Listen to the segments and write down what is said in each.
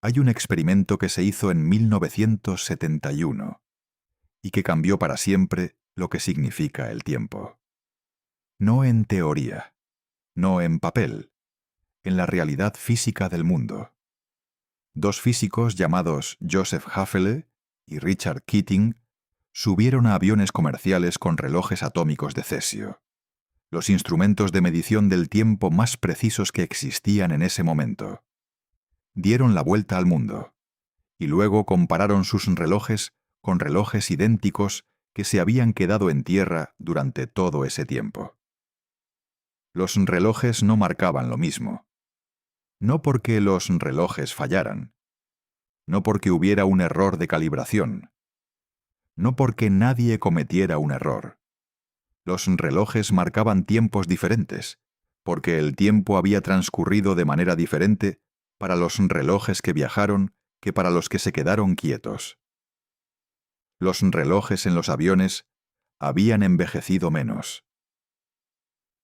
Hay un experimento que se hizo en 1971 y que cambió para siempre lo que significa el tiempo. No en teoría, no en papel, en la realidad física del mundo. Dos físicos llamados Joseph Haefele y Richard Keating subieron a aviones comerciales con relojes atómicos de cesio, los instrumentos de medición del tiempo más precisos que existían en ese momento. Dieron la vuelta al mundo y luego compararon sus relojes con relojes idénticos que se habían quedado en tierra durante todo ese tiempo. Los relojes no marcaban lo mismo. No porque los relojes fallaran, no porque hubiera un error de calibración, no porque nadie cometiera un error. Los relojes marcaban tiempos diferentes, porque el tiempo había transcurrido de manera diferente para los relojes que viajaron que para los que se quedaron quietos. Los relojes en los aviones habían envejecido menos.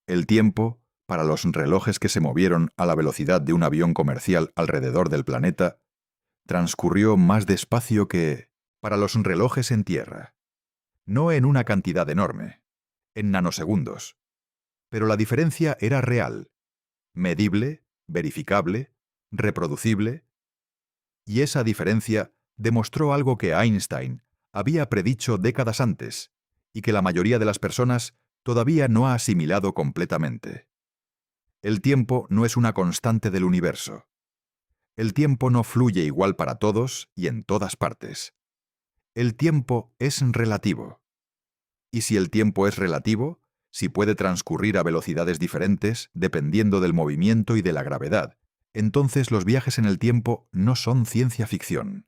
El tiempo, para los relojes que se movieron a la velocidad de un avión comercial alrededor del planeta, transcurrió más despacio que para los relojes en tierra. No en una cantidad enorme, en nanosegundos. Pero la diferencia era real, medible, verificable, reproducible, y esa diferencia demostró algo que Einstein había predicho décadas antes y que la mayoría de las personas todavía no ha asimilado completamente. El tiempo no es una constante del universo. El tiempo no fluye igual para todos y en todas partes. El tiempo es relativo. Y si el tiempo es relativo, si puede transcurrir a velocidades diferentes dependiendo del movimiento y de la gravedad, entonces los viajes en el tiempo no son ciencia ficción.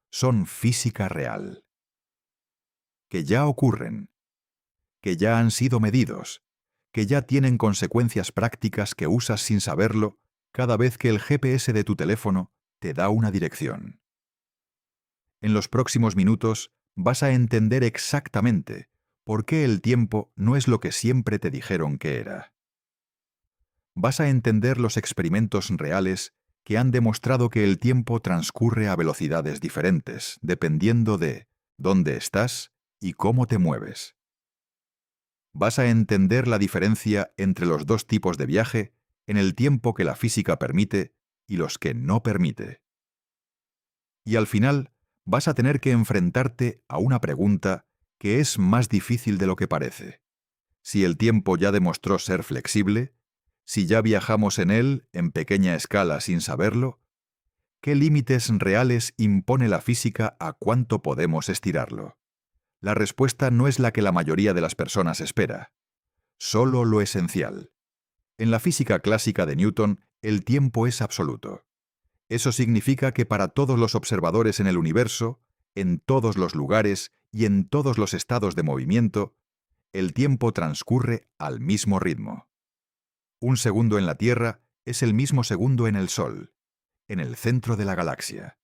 Son física real. Que ya ocurren, que ya han sido medidos, que ya tienen consecuencias prácticas que usas sin saberlo cada vez que el GPS de tu teléfono te da una dirección. En los próximos minutos vas a entender exactamente por qué el tiempo no es lo que siempre te dijeron que era. Vas a entender los experimentos reales que han demostrado que el tiempo transcurre a velocidades diferentes, dependiendo de dónde estás y cómo te mueves. Vas a entender la diferencia entre los dos tipos de viaje en el tiempo que la física permite y los que no permite. Y al final, vas a tener que enfrentarte a una pregunta que es más difícil de lo que parece. Si el tiempo ya demostró ser flexible, si ya viajamos en él en pequeña escala sin saberlo, ¿qué límites reales impone la física a cuánto podemos estirarlo? La respuesta no es la que la mayoría de las personas espera. Solo lo esencial. En la física clásica de Newton, el tiempo es absoluto. Eso significa que para todos los observadores en el universo, en todos los lugares y en todos los estados de movimiento, el tiempo transcurre al mismo ritmo. Un segundo en la Tierra es el mismo segundo en el Sol, en el centro de la galaxia,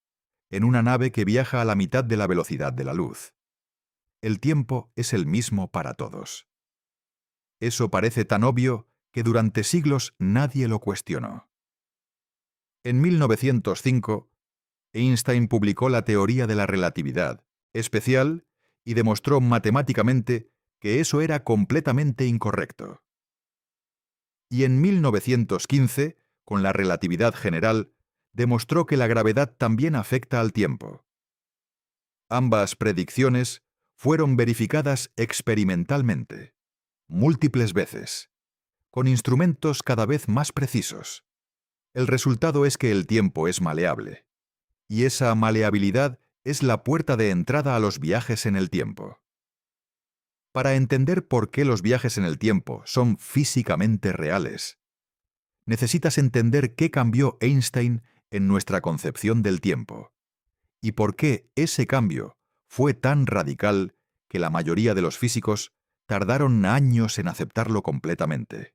en una nave que viaja a la mitad de la velocidad de la luz. El tiempo es el mismo para todos. Eso parece tan obvio que durante siglos nadie lo cuestionó. En 1905, Einstein publicó la teoría de la relatividad especial y demostró matemáticamente que eso era completamente incorrecto. Y en 1915, con la relatividad general, demostró que la gravedad también afecta al tiempo. Ambas predicciones fueron verificadas experimentalmente, múltiples veces, con instrumentos cada vez más precisos. El resultado es que el tiempo es maleable, y esa maleabilidad es la puerta de entrada a los viajes en el tiempo. Para entender por qué los viajes en el tiempo son físicamente reales, necesitas entender qué cambió Einstein en nuestra concepción del tiempo, y por qué ese cambio fue tan radical que la mayoría de los físicos tardaron años en aceptarlo completamente.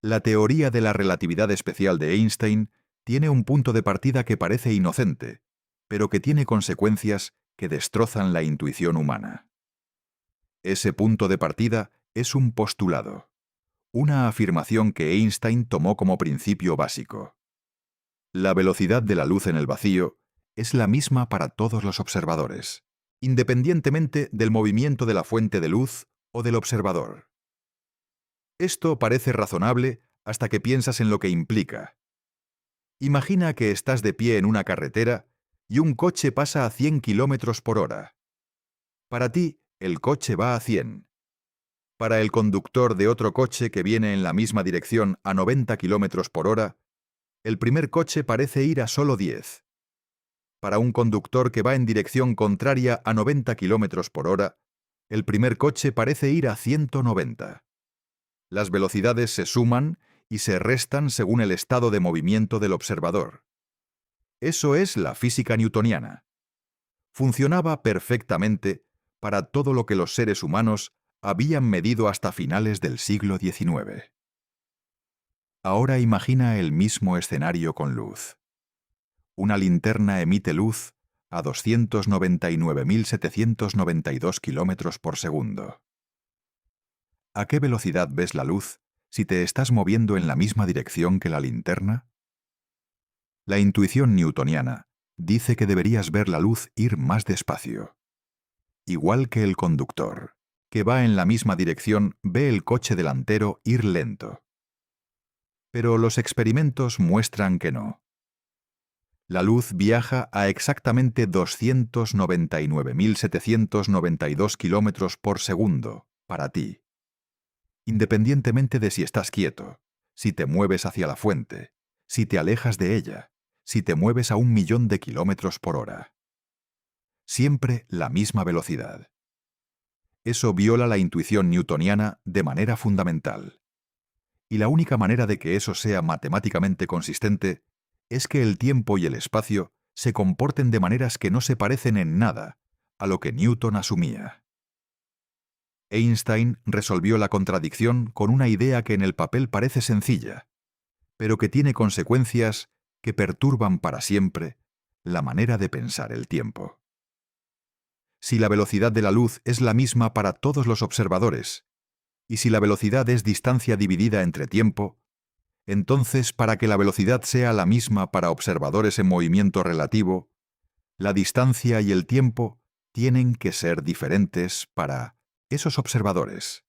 La teoría de la relatividad especial de Einstein tiene un punto de partida que parece inocente, pero que tiene consecuencias que destrozan la intuición humana. Ese punto de partida es un postulado, una afirmación que Einstein tomó como principio básico. La velocidad de la luz en el vacío es la misma para todos los observadores, independientemente del movimiento de la fuente de luz o del observador. Esto parece razonable hasta que piensas en lo que implica. Imagina que estás de pie en una carretera y un coche pasa a 100 kilómetros por hora. Para ti, el coche va a 100. Para el conductor de otro coche que viene en la misma dirección a 90 kilómetros por hora, el primer coche parece ir a solo 10. Para un conductor que va en dirección contraria a 90 kilómetros por hora, el primer coche parece ir a 190. Las velocidades se suman y se restan según el estado de movimiento del observador. Eso es la física newtoniana. Funcionaba perfectamente para todo lo que los seres humanos habían medido hasta finales del siglo XIX. Ahora imagina el mismo escenario con luz. Una linterna emite luz a 299.792 kilómetros por segundo. ¿A qué velocidad ves la luz si te estás moviendo en la misma dirección que la linterna? La intuición newtoniana dice que deberías ver la luz ir más despacio. Igual que el conductor, que va en la misma dirección, ve el coche delantero ir lento. Pero los experimentos muestran que no. La luz viaja a exactamente 299.792 kilómetros por segundo para ti, independientemente de si estás quieto, si te mueves hacia la fuente, si te alejas de ella, si te mueves a 1.000.000 de kilómetros por hora. Siempre la misma velocidad. Eso viola la intuición newtoniana de manera fundamental. Y la única manera de que eso sea matemáticamente consistente es que el tiempo y el espacio se comporten de maneras que no se parecen en nada a lo que Newton asumía. Einstein resolvió la contradicción con una idea que en el papel parece sencilla, pero que tiene consecuencias que perturban para siempre la manera de pensar el tiempo. Si la velocidad de la luz es la misma para todos los observadores, y si la velocidad es distancia dividida entre tiempo, entonces para que la velocidad sea la misma para observadores en movimiento relativo, la distancia y el tiempo tienen que ser diferentes para esos observadores.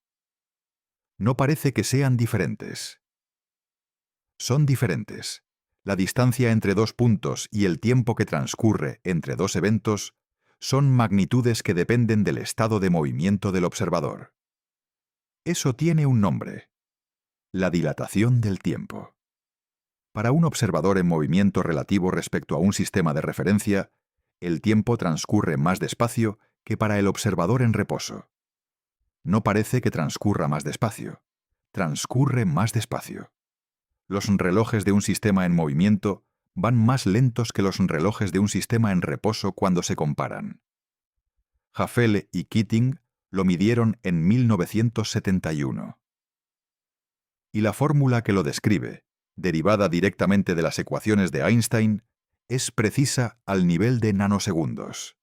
No parece que sean diferentes. Son diferentes. La distancia entre dos puntos y el tiempo que transcurre entre dos eventos son magnitudes que dependen del estado de movimiento del observador. Eso tiene un nombre: la dilatación del tiempo. Para un observador en movimiento relativo respecto a un sistema de referencia, el tiempo transcurre más despacio que para el observador en reposo. No parece que transcurra más despacio. Transcurre más despacio. Los relojes de un sistema en movimiento van más lentos que los relojes de un sistema en reposo cuando se comparan. Haffel y Keating lo midieron en 1971. Y la fórmula que lo describe, derivada directamente de las ecuaciones de Einstein, es precisa al nivel de nanosegundos.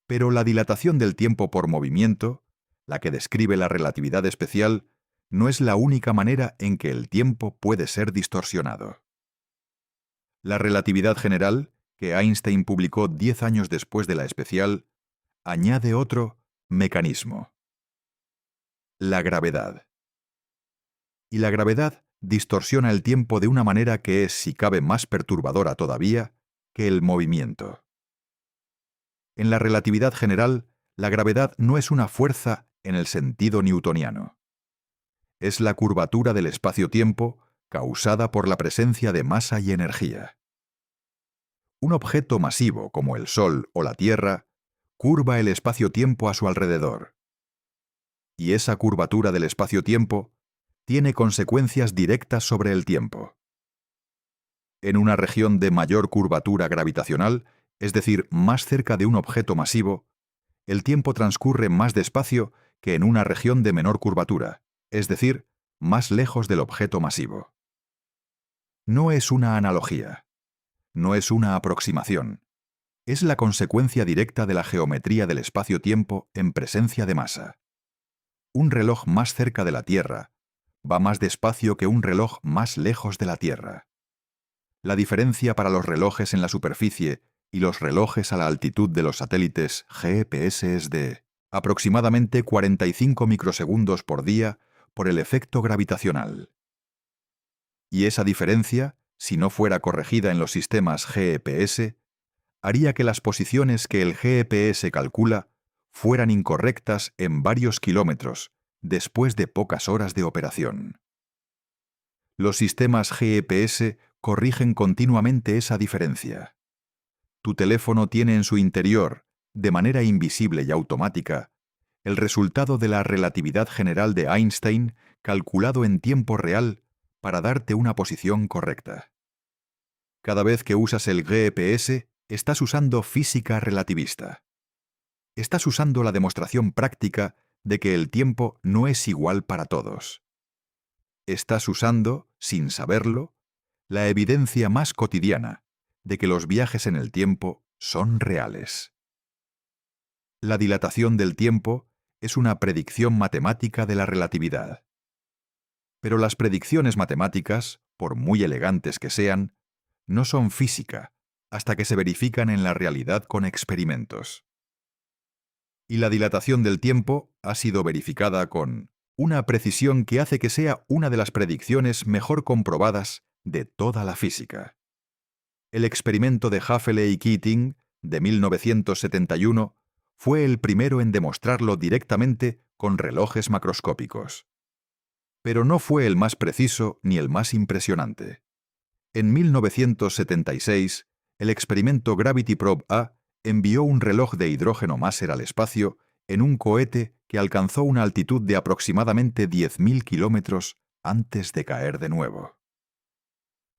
Pero la dilatación del tiempo por movimiento, la que describe la relatividad especial, no es la única manera en que el tiempo puede ser distorsionado. La relatividad general, que Einstein publicó 10 años después de la especial, añade otro mecanismo: la gravedad. Y la gravedad distorsiona el tiempo de una manera que es, si cabe, más perturbadora todavía que el movimiento. En la relatividad general, la gravedad no es una fuerza en el sentido newtoniano. Es la curvatura del espacio-tiempo causada por la presencia de masa y energía. Un objeto masivo como el Sol o la Tierra curva el espacio-tiempo a su alrededor. Y esa curvatura del espacio-tiempo tiene consecuencias directas sobre el tiempo. En una región de mayor curvatura gravitacional, es decir, más cerca de un objeto masivo, el tiempo transcurre más despacio que en una región de menor curvatura, es decir, más lejos del objeto masivo. No es una analogía, no es una aproximación, es la consecuencia directa de la geometría del espacio-tiempo en presencia de masa. Un reloj más cerca de la Tierra va más despacio que un reloj más lejos de la Tierra. La diferencia para los relojes en la superficie y los relojes a la altitud de los satélites GPS es de aproximadamente 45 microsegundos por día por el efecto gravitacional. Y esa diferencia, si no fuera corregida en los sistemas GPS, haría que las posiciones que el GPS calcula fueran incorrectas en varios kilómetros después de pocas horas de operación. Los sistemas GPS corrigen continuamente esa diferencia. Tu teléfono tiene en su interior, de manera invisible y automática, el resultado de la relatividad general de Einstein calculado en tiempo real para darte una posición correcta. Cada vez que usas el GPS, estás usando física relativista. Estás usando la demostración práctica de que el tiempo no es igual para todos. Estás usando, sin saberlo, la evidencia más cotidiana de que los viajes en el tiempo son reales. La dilatación del tiempo es una predicción matemática de la relatividad. Pero las predicciones matemáticas, por muy elegantes que sean, no son física hasta que se verifican en la realidad con experimentos. Y la dilatación del tiempo ha sido verificada con una precisión que hace que sea una de las predicciones mejor comprobadas de toda la física. El experimento de Haffele y Keating, de 1971, fue el primero en demostrarlo directamente con relojes macroscópicos. Pero no fue el más preciso ni el más impresionante. En 1976, el experimento Gravity Probe A envió un reloj de hidrógeno Maser al espacio en un cohete que alcanzó una altitud de aproximadamente 10.000 kilómetros antes de caer de nuevo.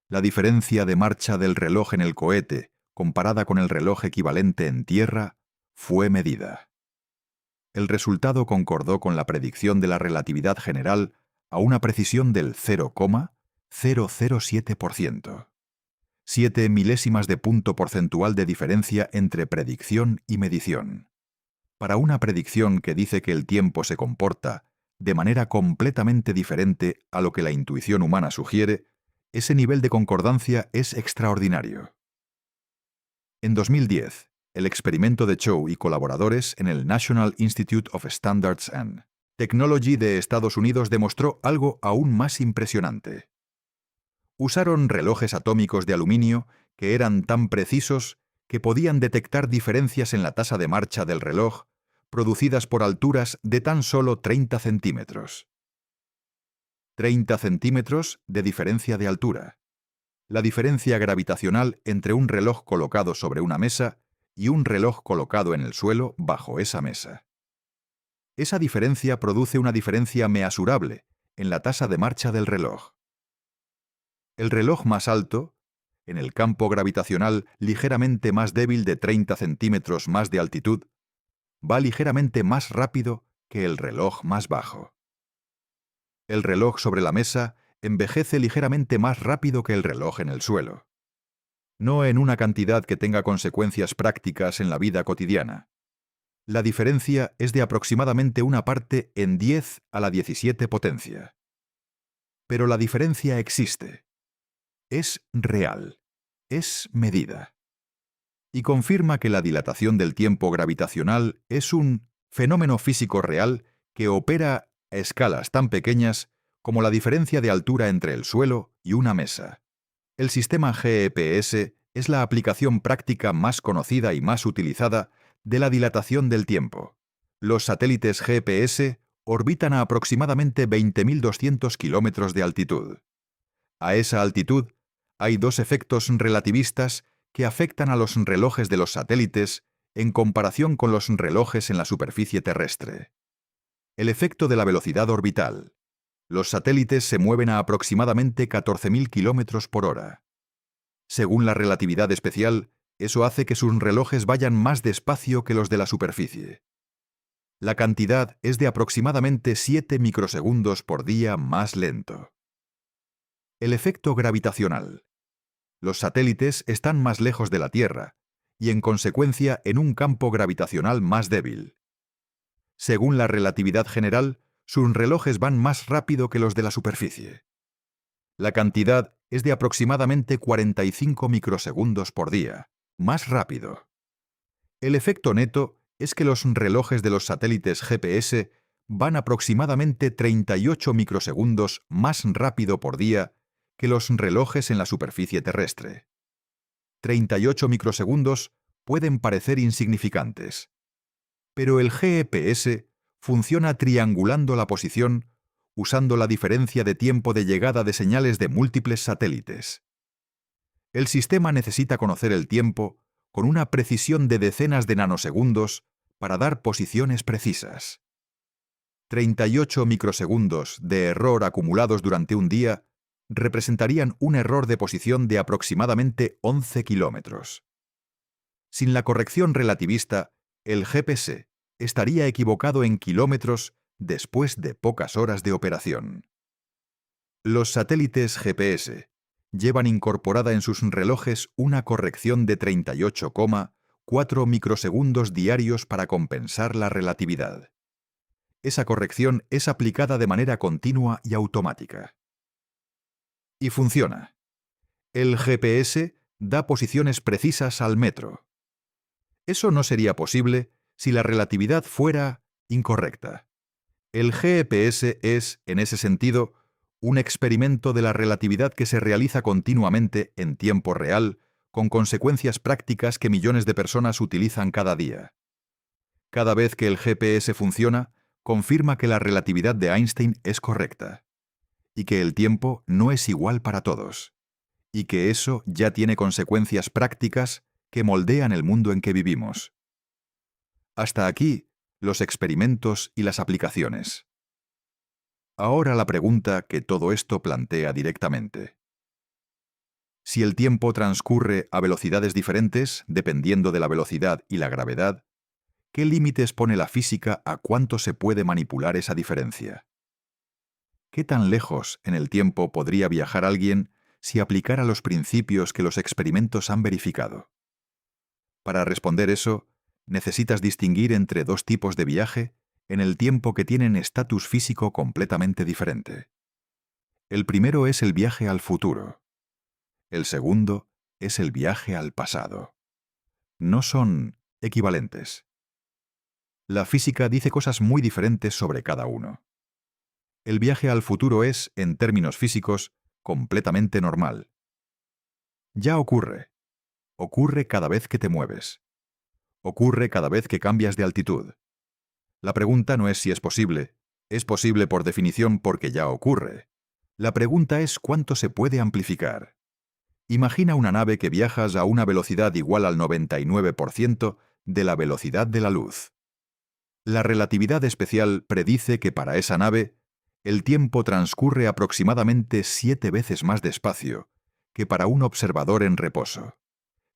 La diferencia de marcha del reloj en el cohete, comparada con el reloj equivalente en tierra, fue medida. El resultado concordó con la predicción de la relatividad general a una precisión del 0,007%. 7 milésimas de punto porcentual de diferencia entre predicción y medición. Para una predicción que dice que el tiempo se comporta de manera completamente diferente a lo que la intuición humana sugiere, ese nivel de concordancia es extraordinario. En 2010, el experimento de Chow y colaboradores en el National Institute of Standards and Technology de Estados Unidos demostró algo aún más impresionante. Usaron relojes atómicos de aluminio que eran tan precisos que podían detectar diferencias en la tasa de marcha del reloj producidas por alturas de tan solo 30 centímetros. 30 centímetros de diferencia de altura. La diferencia gravitacional entre un reloj colocado sobre una mesa y un reloj colocado en el suelo bajo esa mesa. Esa diferencia produce una diferencia measurable en la tasa de marcha del reloj. El reloj más alto, en el campo gravitacional ligeramente más débil de 30 centímetros más de altitud, va ligeramente más rápido que el reloj más bajo. El reloj sobre la mesa envejece ligeramente más rápido que el reloj en el suelo. No en una cantidad que tenga consecuencias prácticas en la vida cotidiana. La diferencia es de aproximadamente una parte en 10 a la 17 potencia. Pero la diferencia existe. Es real, es medida. Y confirma que la dilatación del tiempo gravitacional es un fenómeno físico real que opera a escalas tan pequeñas como la diferencia de altura entre el suelo y una mesa. El sistema GPS es la aplicación práctica más conocida y más utilizada de la dilatación del tiempo. Los satélites GPS orbitan a aproximadamente 20.200 kilómetros de altitud. A esa altitud, hay dos efectos relativistas que afectan a los relojes de los satélites en comparación con los relojes en la superficie terrestre. El efecto de la velocidad orbital. Los satélites se mueven a aproximadamente 14.000 kilómetros por hora. Según la relatividad especial, eso hace que sus relojes vayan más despacio que los de la superficie. La cantidad es de aproximadamente 7 microsegundos por día más lento. El efecto gravitacional. Los satélites están más lejos de la Tierra y, en consecuencia, en un campo gravitacional más débil. Según la relatividad general, sus relojes van más rápido que los de la superficie. La cantidad es de aproximadamente 45 microsegundos por día, más rápido. El efecto neto es que los relojes de los satélites GPS van aproximadamente 38 microsegundos más rápido por día que los relojes en la superficie terrestre. 38 microsegundos pueden parecer insignificantes, pero el GPS funciona triangulando la posición usando la diferencia de tiempo de llegada de señales de múltiples satélites. El sistema necesita conocer el tiempo con una precisión de decenas de nanosegundos para dar posiciones precisas. 38 microsegundos de error acumulados durante un día representarían un error de posición de aproximadamente 11 kilómetros. Sin la corrección relativista, el GPS estaría equivocado en kilómetros después de pocas horas de operación. Los satélites GPS llevan incorporada en sus relojes una corrección de 38,4 microsegundos diarios para compensar la relatividad. Esa corrección es aplicada de manera continua y automática. Y funciona. El GPS da posiciones precisas al metro. Eso no sería posible si la relatividad fuera incorrecta. El GPS es, en ese sentido, un experimento de la relatividad que se realiza continuamente en tiempo real, con consecuencias prácticas que millones de personas utilizan cada día. Cada vez que el GPS funciona, confirma que la relatividad de Einstein es correcta, y que el tiempo no es igual para todos, y que eso ya tiene consecuencias prácticas que moldean el mundo en que vivimos. Hasta aquí, los experimentos y las aplicaciones. Ahora la pregunta que todo esto plantea directamente. Si el tiempo transcurre a velocidades diferentes, dependiendo de la velocidad y la gravedad, ¿qué límites pone la física a cuánto se puede manipular esa diferencia? ¿Qué tan lejos en el tiempo podría viajar alguien si aplicara los principios que los experimentos han verificado? Para responder eso, necesitas distinguir entre dos tipos de viaje en el tiempo que tienen estatus físico completamente diferente. El primero es el viaje al futuro. El segundo es el viaje al pasado. No son equivalentes. La física dice cosas muy diferentes sobre cada uno. El viaje al futuro es, en términos físicos, completamente normal. Ya ocurre. Ocurre cada vez que te mueves. Ocurre cada vez que cambias de altitud. La pregunta no es si es posible por definición porque ya ocurre. La pregunta es cuánto se puede amplificar. Imagina una nave que viajas a una velocidad igual al 99% de la velocidad de la luz. La relatividad especial predice que para esa nave, el tiempo transcurre aproximadamente 7 veces más despacio que para un observador en reposo.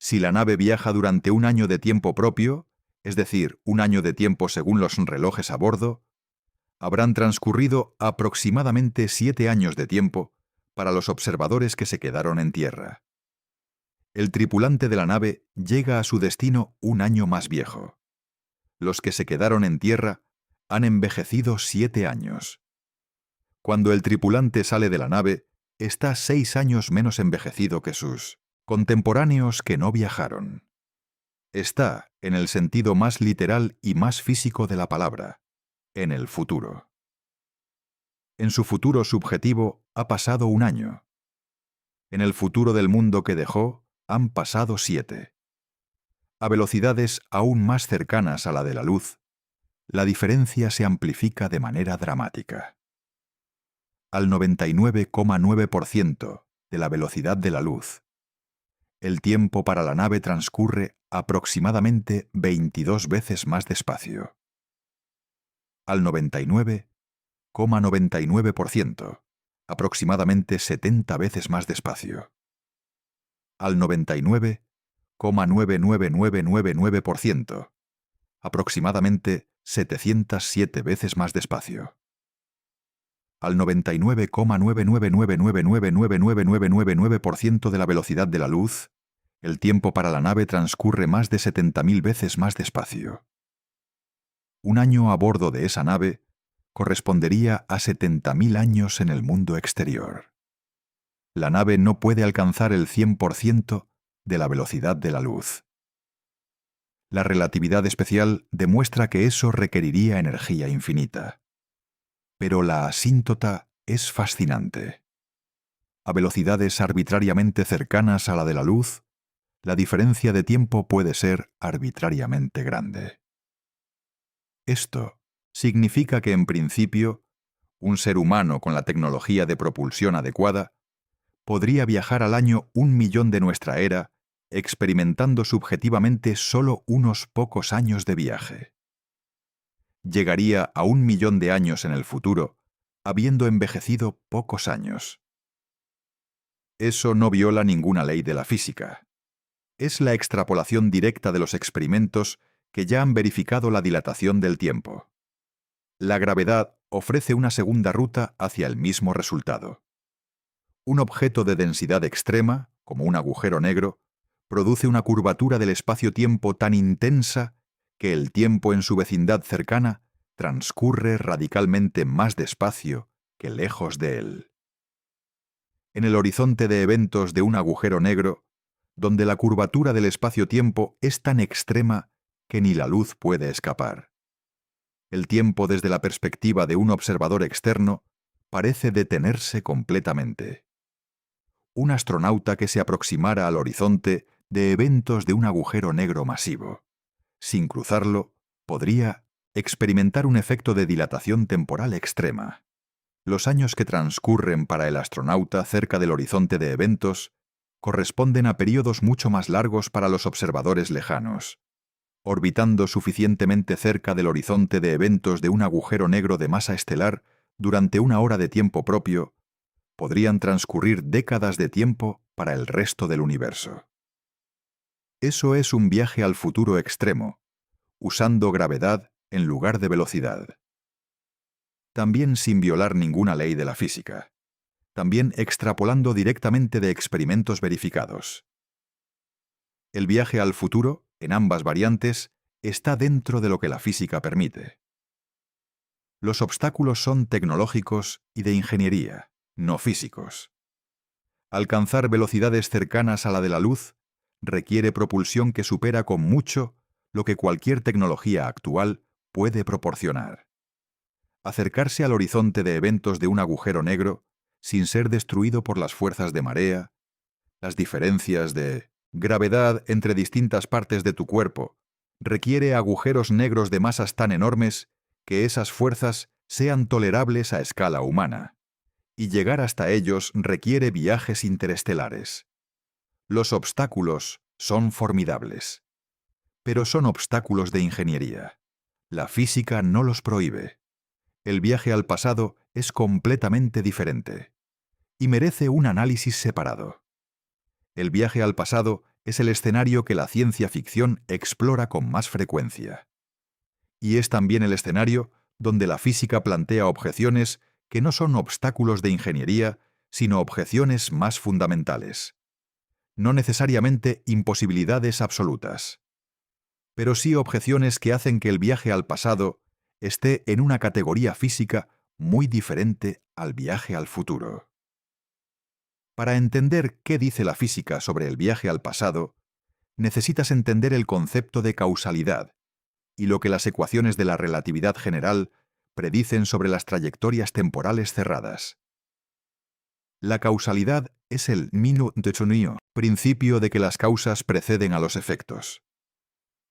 Si la nave viaja durante un año de tiempo propio, es decir, un año de tiempo según los relojes a bordo, habrán transcurrido aproximadamente 7 años de tiempo para los observadores que se quedaron en tierra. El tripulante de la nave llega a su destino un año más viejo. Los que se quedaron en tierra han envejecido 7 años. Cuando el tripulante sale de la nave, está 6 años menos envejecido que sus contemporáneos que no viajaron. Está, en el sentido más literal y más físico de la palabra, en el futuro. En su futuro subjetivo ha pasado un año. En el futuro del mundo que dejó han pasado 7. A velocidades aún más cercanas a la de la luz, la diferencia se amplifica de manera dramática. Al 99,9% de la velocidad de la luz, el tiempo para la nave transcurre aproximadamente 22 veces más despacio. Al 99,99%, aproximadamente 70 veces más despacio. Al 99,99999%, aproximadamente 707 veces más despacio. Al 99,999999999% de la velocidad de la luz, el tiempo para la nave transcurre más de 70.000 veces más despacio. Un año a bordo de esa nave correspondería a 70.000 años en el mundo exterior. la nave no puede alcanzar el 100% de la velocidad de la luz. La relatividad especial demuestra que eso requeriría energía infinita. Pero la asíntota es fascinante. A velocidades arbitrariamente cercanas a la de la luz, la diferencia de tiempo puede ser arbitrariamente grande. Esto significa que, en principio, un ser humano con la tecnología de propulsión adecuada podría viajar al año 1.000.000 de nuestra era, experimentando subjetivamente solo unos pocos años de viaje. Llegaría a 1.000.000 de años en el futuro, habiendo envejecido pocos años. Eso no viola ninguna ley de la física. Es la extrapolación directa de los experimentos que ya han verificado la dilatación del tiempo. La gravedad ofrece una segunda ruta hacia el mismo resultado. Un objeto de densidad extrema, como un agujero negro, produce una curvatura del espacio-tiempo tan intensa que el tiempo en su vecindad cercana transcurre radicalmente más despacio que lejos de él. En el horizonte de eventos de un agujero negro, donde la curvatura del espacio-tiempo es tan extrema que ni la luz puede escapar. El tiempo desde la perspectiva de un observador externo parece detenerse completamente. Un astronauta que se aproximara al horizonte de eventos de un agujero negro masivo, sin cruzarlo, podría experimentar un efecto de dilatación temporal extrema. Los años que transcurren para el astronauta cerca del horizonte de eventos corresponden a períodos mucho más largos para los observadores lejanos. Orbitando suficientemente cerca del horizonte de eventos de un agujero negro de masa estelar durante una hora de tiempo propio, podrían transcurrir décadas de tiempo para el resto del universo. Eso es un viaje al futuro extremo, usando gravedad en lugar de velocidad. También sin violar ninguna ley de la física. También extrapolando directamente de experimentos verificados. El viaje al futuro, en ambas variantes, está dentro de lo que la física permite. Los obstáculos son tecnológicos y de ingeniería, no físicos. Alcanzar velocidades cercanas a la de la luz requiere propulsión que supera con mucho lo que cualquier tecnología actual puede proporcionar. Acercarse al horizonte de eventos de un agujero negro sin ser destruido por las fuerzas de marea, las diferencias de gravedad entre distintas partes de tu cuerpo, requiere agujeros negros de masas tan enormes que esas fuerzas sean tolerables a escala humana, y llegar hasta ellos requiere viajes interestelares. Los obstáculos son formidables, pero son obstáculos de ingeniería. La física no los prohíbe. El viaje al pasado es completamente diferente y merece un análisis separado. El viaje al pasado es el escenario que la ciencia ficción explora con más frecuencia. Y es también el escenario donde la física plantea objeciones que no son obstáculos de ingeniería, sino objeciones más fundamentales. No necesariamente imposibilidades absolutas, pero sí objeciones que hacen que el viaje al pasado esté en una categoría física muy diferente al viaje al futuro. Para entender qué dice la física sobre el viaje al pasado, necesitas entender el concepto de causalidad y lo que las ecuaciones de la relatividad general predicen sobre las trayectorias temporales cerradas. La causalidad es el minut de Chonio, principio de que las causas preceden a los efectos.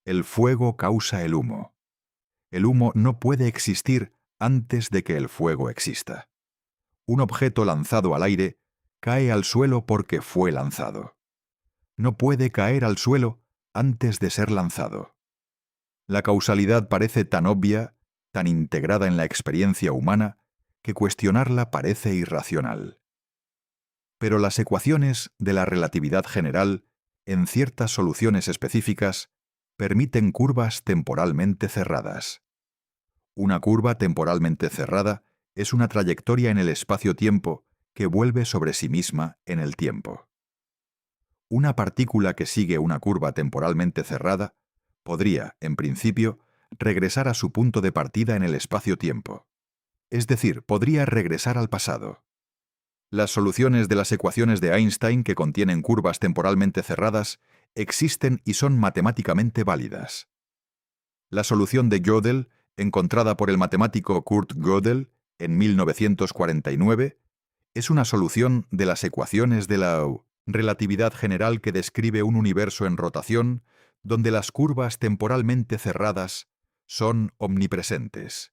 El fuego causa el humo. El humo no puede existir antes de que el fuego exista. Un objeto lanzado al aire cae al suelo porque fue lanzado. No puede caer al suelo antes de ser lanzado. La causalidad parece tan obvia, tan integrada en la experiencia humana, que cuestionarla parece irracional. Pero las ecuaciones de la relatividad general, en ciertas soluciones específicas, permiten curvas temporalmente cerradas. Una curva temporalmente cerrada es una trayectoria en el espacio-tiempo que vuelve sobre sí misma en el tiempo. Una partícula que sigue una curva temporalmente cerrada podría, en principio, regresar a su punto de partida en el espacio-tiempo. Es decir, podría regresar al pasado. Las soluciones de las ecuaciones de Einstein que contienen curvas temporalmente cerradas existen y son matemáticamente válidas. La solución de Gödel, encontrada por el matemático Kurt Gödel en 1949, es una solución de las ecuaciones de la relatividad general que describe un universo en rotación donde las curvas temporalmente cerradas son omnipresentes.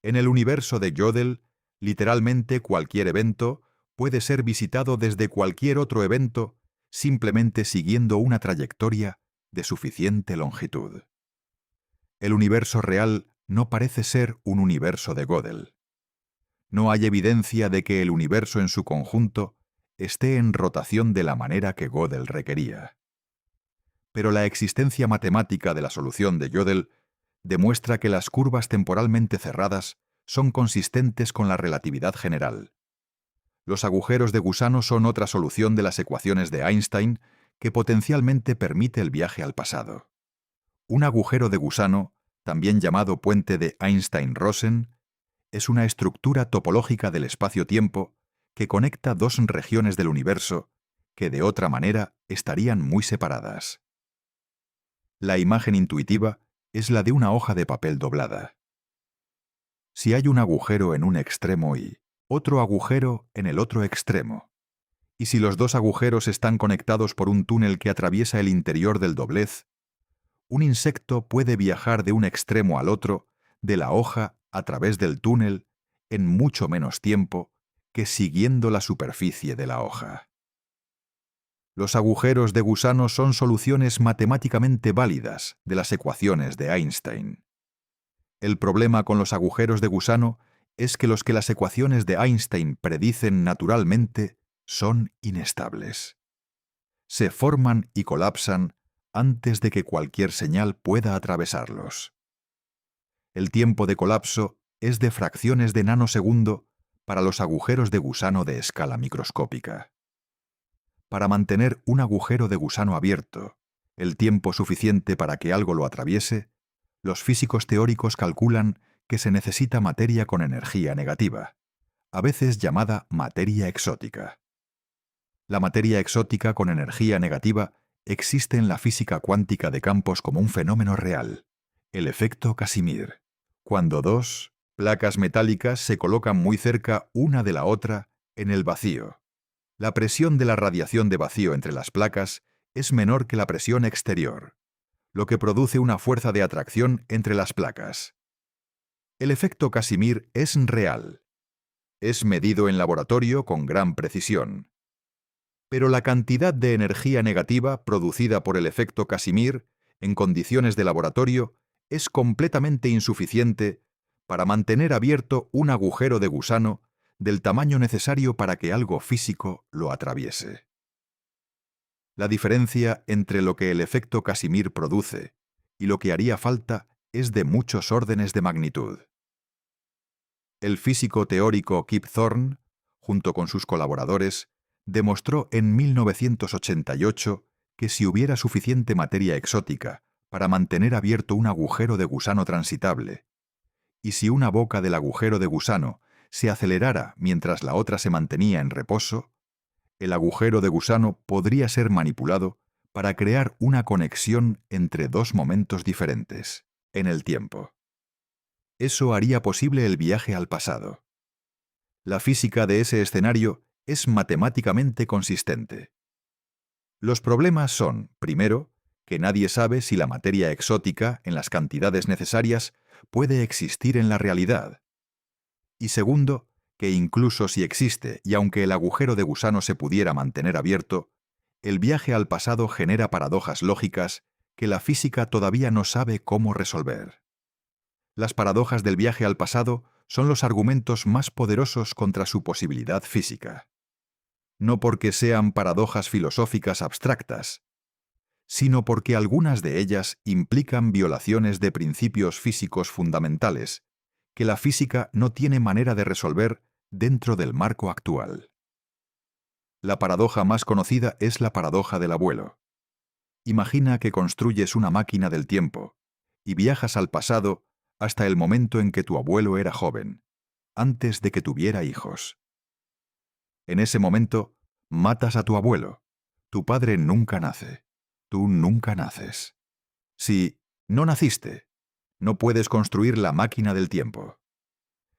En el universo de Gödel, literalmente cualquier evento puede ser visitado desde cualquier otro evento simplemente siguiendo una trayectoria de suficiente longitud. El universo real no parece ser un universo de Gödel. No hay evidencia de que el universo en su conjunto esté en rotación de la manera que Gödel requería. Pero la existencia matemática de la solución de Gödel demuestra que las curvas temporalmente cerradas son consistentes con la relatividad general. Los agujeros de gusano son otra solución de las ecuaciones de Einstein que potencialmente permite el viaje al pasado. Un agujero de gusano, también llamado puente de Einstein-Rosen, es una estructura topológica del espacio-tiempo que conecta dos regiones del universo que de otra manera estarían muy separadas. La imagen intuitiva es la de una hoja de papel doblada. Si hay un agujero en un extremo y otro agujero en el otro extremo, y si los dos agujeros están conectados por un túnel que atraviesa el interior del doblez, un insecto puede viajar de un extremo al otro de la hoja a través del túnel en mucho menos tiempo que siguiendo la superficie de la hoja. Los agujeros de gusano son soluciones matemáticamente válidas de las ecuaciones de Einstein. El problema con los agujeros de gusano es que los que las ecuaciones de Einstein predicen naturalmente son inestables. Se forman y colapsan antes de que cualquier señal pueda atravesarlos. El tiempo de colapso es de fracciones de nanosegundo para los agujeros de gusano de escala microscópica. Para mantener un agujero de gusano abierto, el tiempo suficiente para que algo lo atraviese, los físicos teóricos calculan que se necesita materia con energía negativa, a veces llamada materia exótica. La materia exótica con energía negativa existe en la física cuántica de campos como un fenómeno real, el efecto Casimir, cuando dos placas metálicas se colocan muy cerca una de la otra en el vacío. La presión de la radiación de vacío entre las placas es menor que la presión exterior, lo que produce una fuerza de atracción entre las placas. El efecto Casimir es real. Es medido en laboratorio con gran precisión. Pero la cantidad de energía negativa producida por el efecto Casimir en condiciones de laboratorio es completamente insuficiente para mantener abierto un agujero de gusano del tamaño necesario para que algo físico lo atraviese. La diferencia entre lo que el efecto Casimir produce y lo que haría falta es de muchos órdenes de magnitud. El físico teórico Kip Thorne, junto con sus colaboradores, demostró en 1988 que si hubiera suficiente materia exótica para mantener abierto un agujero de gusano transitable, y si una boca del agujero de gusano se acelerara mientras la otra se mantenía en reposo, el agujero de gusano podría ser manipulado para crear una conexión entre dos momentos diferentes, en el tiempo. Eso haría posible el viaje al pasado. La física de ese escenario es matemáticamente consistente. Los problemas son, primero, que nadie sabe si la materia exótica, en las cantidades necesarias, puede existir en la realidad. Y segundo, que incluso si existe y aunque el agujero de gusano se pudiera mantener abierto, el viaje al pasado genera paradojas lógicas que la física todavía no sabe cómo resolver. Las paradojas del viaje al pasado son los argumentos más poderosos contra su posibilidad física. No porque sean paradojas filosóficas abstractas, sino porque algunas de ellas implican violaciones de principios físicos fundamentales que la física no tiene manera de resolver dentro del marco actual. La paradoja más conocida es la paradoja del abuelo. Imagina que construyes una máquina del tiempo y viajas al pasado hasta el momento en que tu abuelo era joven, antes de que tuviera hijos. En ese momento, matas a tu abuelo. Tu padre nunca nace. Tú nunca naces. Si no naciste, no puedes construir la máquina del tiempo.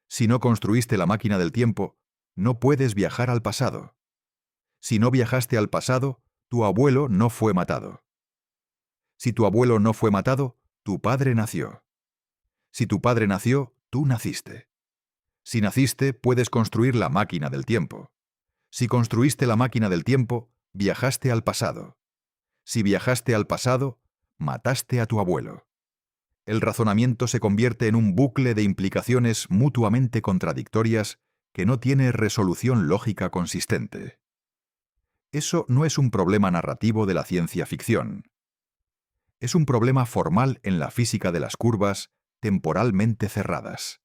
Si no construiste la máquina del tiempo, no puedes viajar al pasado. Si no viajaste al pasado, tu abuelo no fue matado. Si tu abuelo no fue matado, tu padre nació. Si tu padre nació, tú naciste. Si naciste, puedes construir la máquina del tiempo. Si construiste la máquina del tiempo, viajaste al pasado. Si viajaste al pasado, mataste a tu abuelo. El razonamiento se convierte en un bucle de implicaciones mutuamente contradictorias que no tiene resolución lógica consistente. Eso no es un problema narrativo de la ciencia ficción. Es un problema formal en la física de las curvas temporalmente cerradas.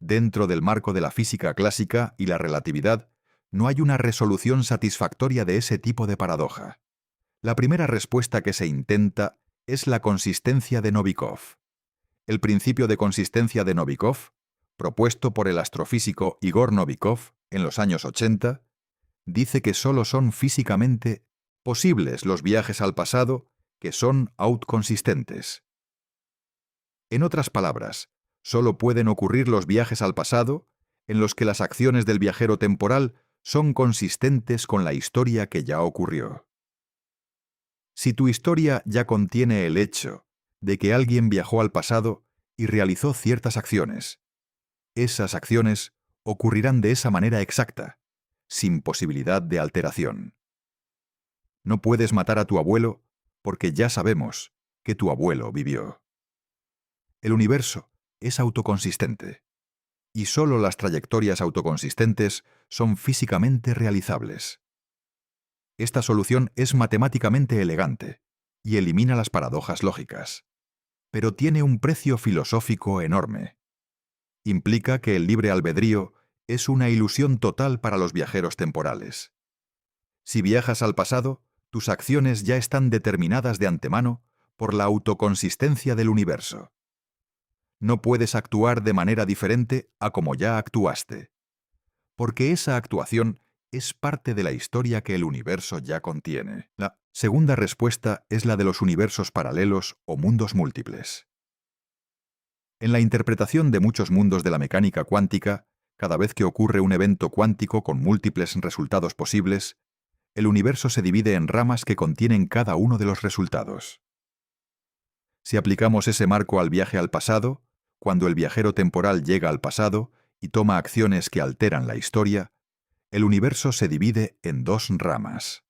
Dentro del marco de la física clásica y la relatividad, no hay una resolución satisfactoria de ese tipo de paradoja. La primera respuesta que se intenta es la consistencia de Novikov. El principio de consistencia de Novikov, propuesto por el astrofísico Igor Novikov en los años 80, dice que solo son físicamente posibles los viajes al pasado que son outconsistentes. En otras palabras, solo pueden ocurrir los viajes al pasado en los que las acciones del viajero temporal son consistentes con la historia que ya ocurrió. Si tu historia ya contiene el hecho de que alguien viajó al pasado y realizó ciertas acciones, esas acciones ocurrirán de esa manera exacta, sin posibilidad de alteración. No puedes matar a tu abuelo porque ya sabemos que tu abuelo vivió. El universo es autoconsistente, y solo las trayectorias autoconsistentes son físicamente realizables. Esta solución es matemáticamente elegante y elimina las paradojas lógicas, pero tiene un precio filosófico enorme. Implica que el libre albedrío es una ilusión total para los viajeros temporales. Si viajas al pasado, tus acciones ya están determinadas de antemano por la autoconsistencia del universo. No puedes actuar de manera diferente a como ya actuaste, porque esa actuación es parte de la historia que el universo ya contiene. La segunda respuesta es la de los universos paralelos o mundos múltiples. En la interpretación de muchos mundos de la mecánica cuántica, cada vez que ocurre un evento cuántico con múltiples resultados posibles, el universo se divide en ramas que contienen cada uno de los resultados. Si aplicamos ese marco al viaje al pasado, cuando el viajero temporal llega al pasado y toma acciones que alteran la historia, el universo se divide en dos ramas.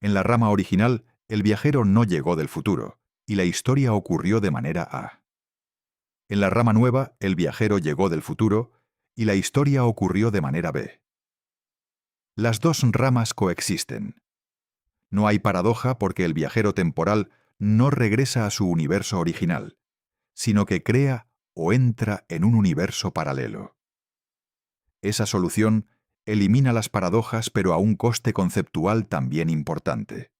En la rama original, el viajero no llegó del futuro, y la historia ocurrió de manera A. En la rama nueva, el viajero llegó del futuro, y la historia ocurrió de manera B. Las dos ramas coexisten. No hay paradoja porque el viajero temporal no regresa a su universo original, sino que crea o entra en un universo paralelo. Esa solución elimina las paradojas, pero a un coste conceptual también importante.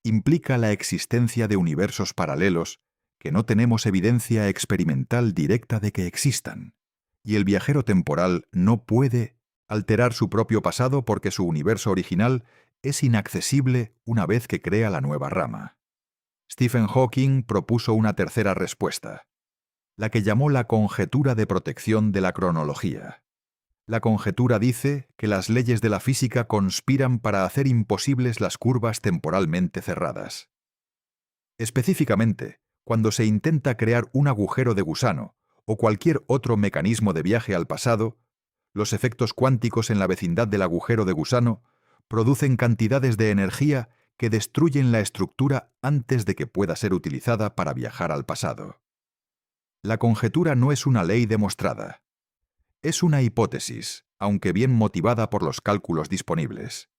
Implica la existencia de universos paralelos que no tenemos evidencia experimental directa de que existan, y el viajero temporal no puede alterar su propio pasado porque su universo original es inaccesible una vez que crea la nueva rama. Stephen Hawking propuso una tercera respuesta, la que llamó la conjetura de protección de la cronología. La conjetura dice que las leyes de la física conspiran para hacer imposibles las curvas temporalmente cerradas. Específicamente, cuando se intenta crear un agujero de gusano o cualquier otro mecanismo de viaje al pasado, los efectos cuánticos en la vecindad del agujero de gusano producen cantidades de energía que destruyen la estructura antes de que pueda ser utilizada para viajar al pasado. La conjetura no es una ley demostrada. Es una hipótesis, aunque bien motivada por los cálculos disponibles.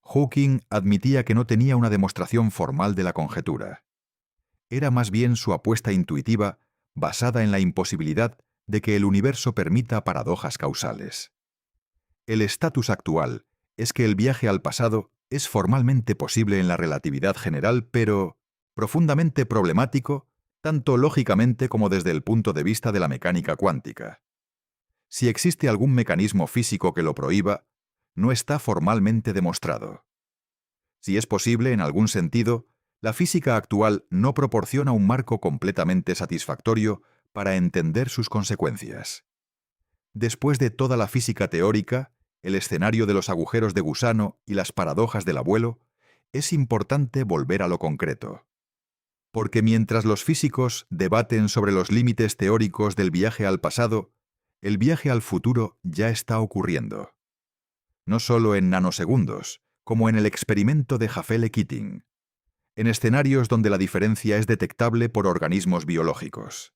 Hawking admitía que no tenía una demostración formal de la conjetura. Era más bien su apuesta intuitiva basada en la imposibilidad de que el universo permita paradojas causales. El estatus actual es que el viaje al pasado es formalmente posible en la relatividad general, pero profundamente problemático, tanto lógicamente como desde el punto de vista de la mecánica cuántica. Si existe algún mecanismo físico que lo prohíba, no está formalmente demostrado. Si es posible, en algún sentido, la física actual no proporciona un marco completamente satisfactorio para entender sus consecuencias. Después de toda la física teórica, el escenario de los agujeros de gusano y las paradojas del abuelo, es importante volver a lo concreto. Porque mientras los físicos debaten sobre los límites teóricos del viaje al pasado, el viaje al futuro ya está ocurriendo. No solo en nanosegundos, como en el experimento de Jafele-Keating, en escenarios donde la diferencia es detectable por organismos biológicos.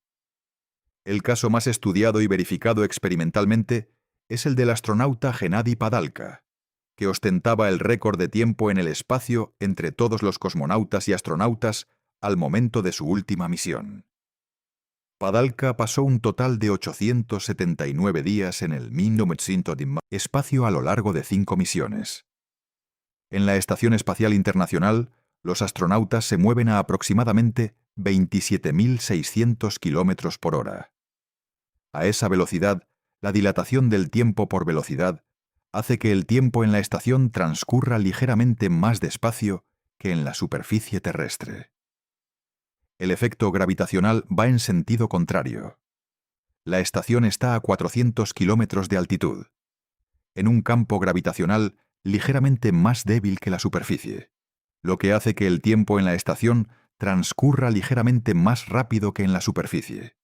El caso más estudiado y verificado experimentalmente es el del astronauta Gennady Padalka, que ostentaba el récord de tiempo en el espacio entre todos los cosmonautas y astronautas al momento de su última misión. Padalka pasó un total de 879 días en el 1910 espacio a lo largo de 5 misiones. En la Estación Espacial Internacional, los astronautas se mueven a aproximadamente 27.600 km por hora. A esa velocidad, la dilatación del tiempo por velocidad hace que el tiempo en la estación transcurra ligeramente más despacio que en la superficie terrestre. El efecto gravitacional va en sentido contrario. La estación está a 400 kilómetros de altitud, en un campo gravitacional ligeramente más débil que la superficie, lo que hace que el tiempo en la estación transcurra ligeramente más rápido que en la superficie.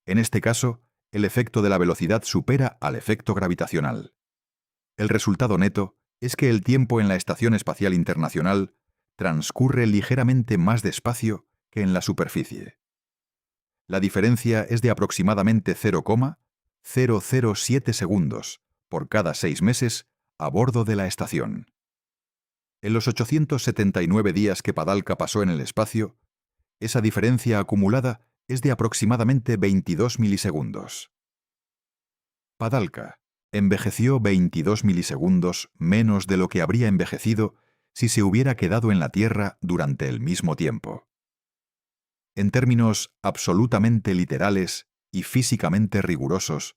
En este caso, el efecto de la velocidad supera al efecto gravitacional. El resultado neto es que el tiempo en la Estación Espacial Internacional transcurre ligeramente más despacio que en la superficie. La diferencia es de aproximadamente 0,007 segundos por cada 6 meses a bordo de la estación. En los 879 días que Padalka pasó en el espacio, esa diferencia acumulada es de aproximadamente 22 milisegundos. Padalka envejeció 22 milisegundos menos de lo que habría envejecido si se hubiera quedado en la Tierra durante el mismo tiempo. En términos absolutamente literales y físicamente rigurosos,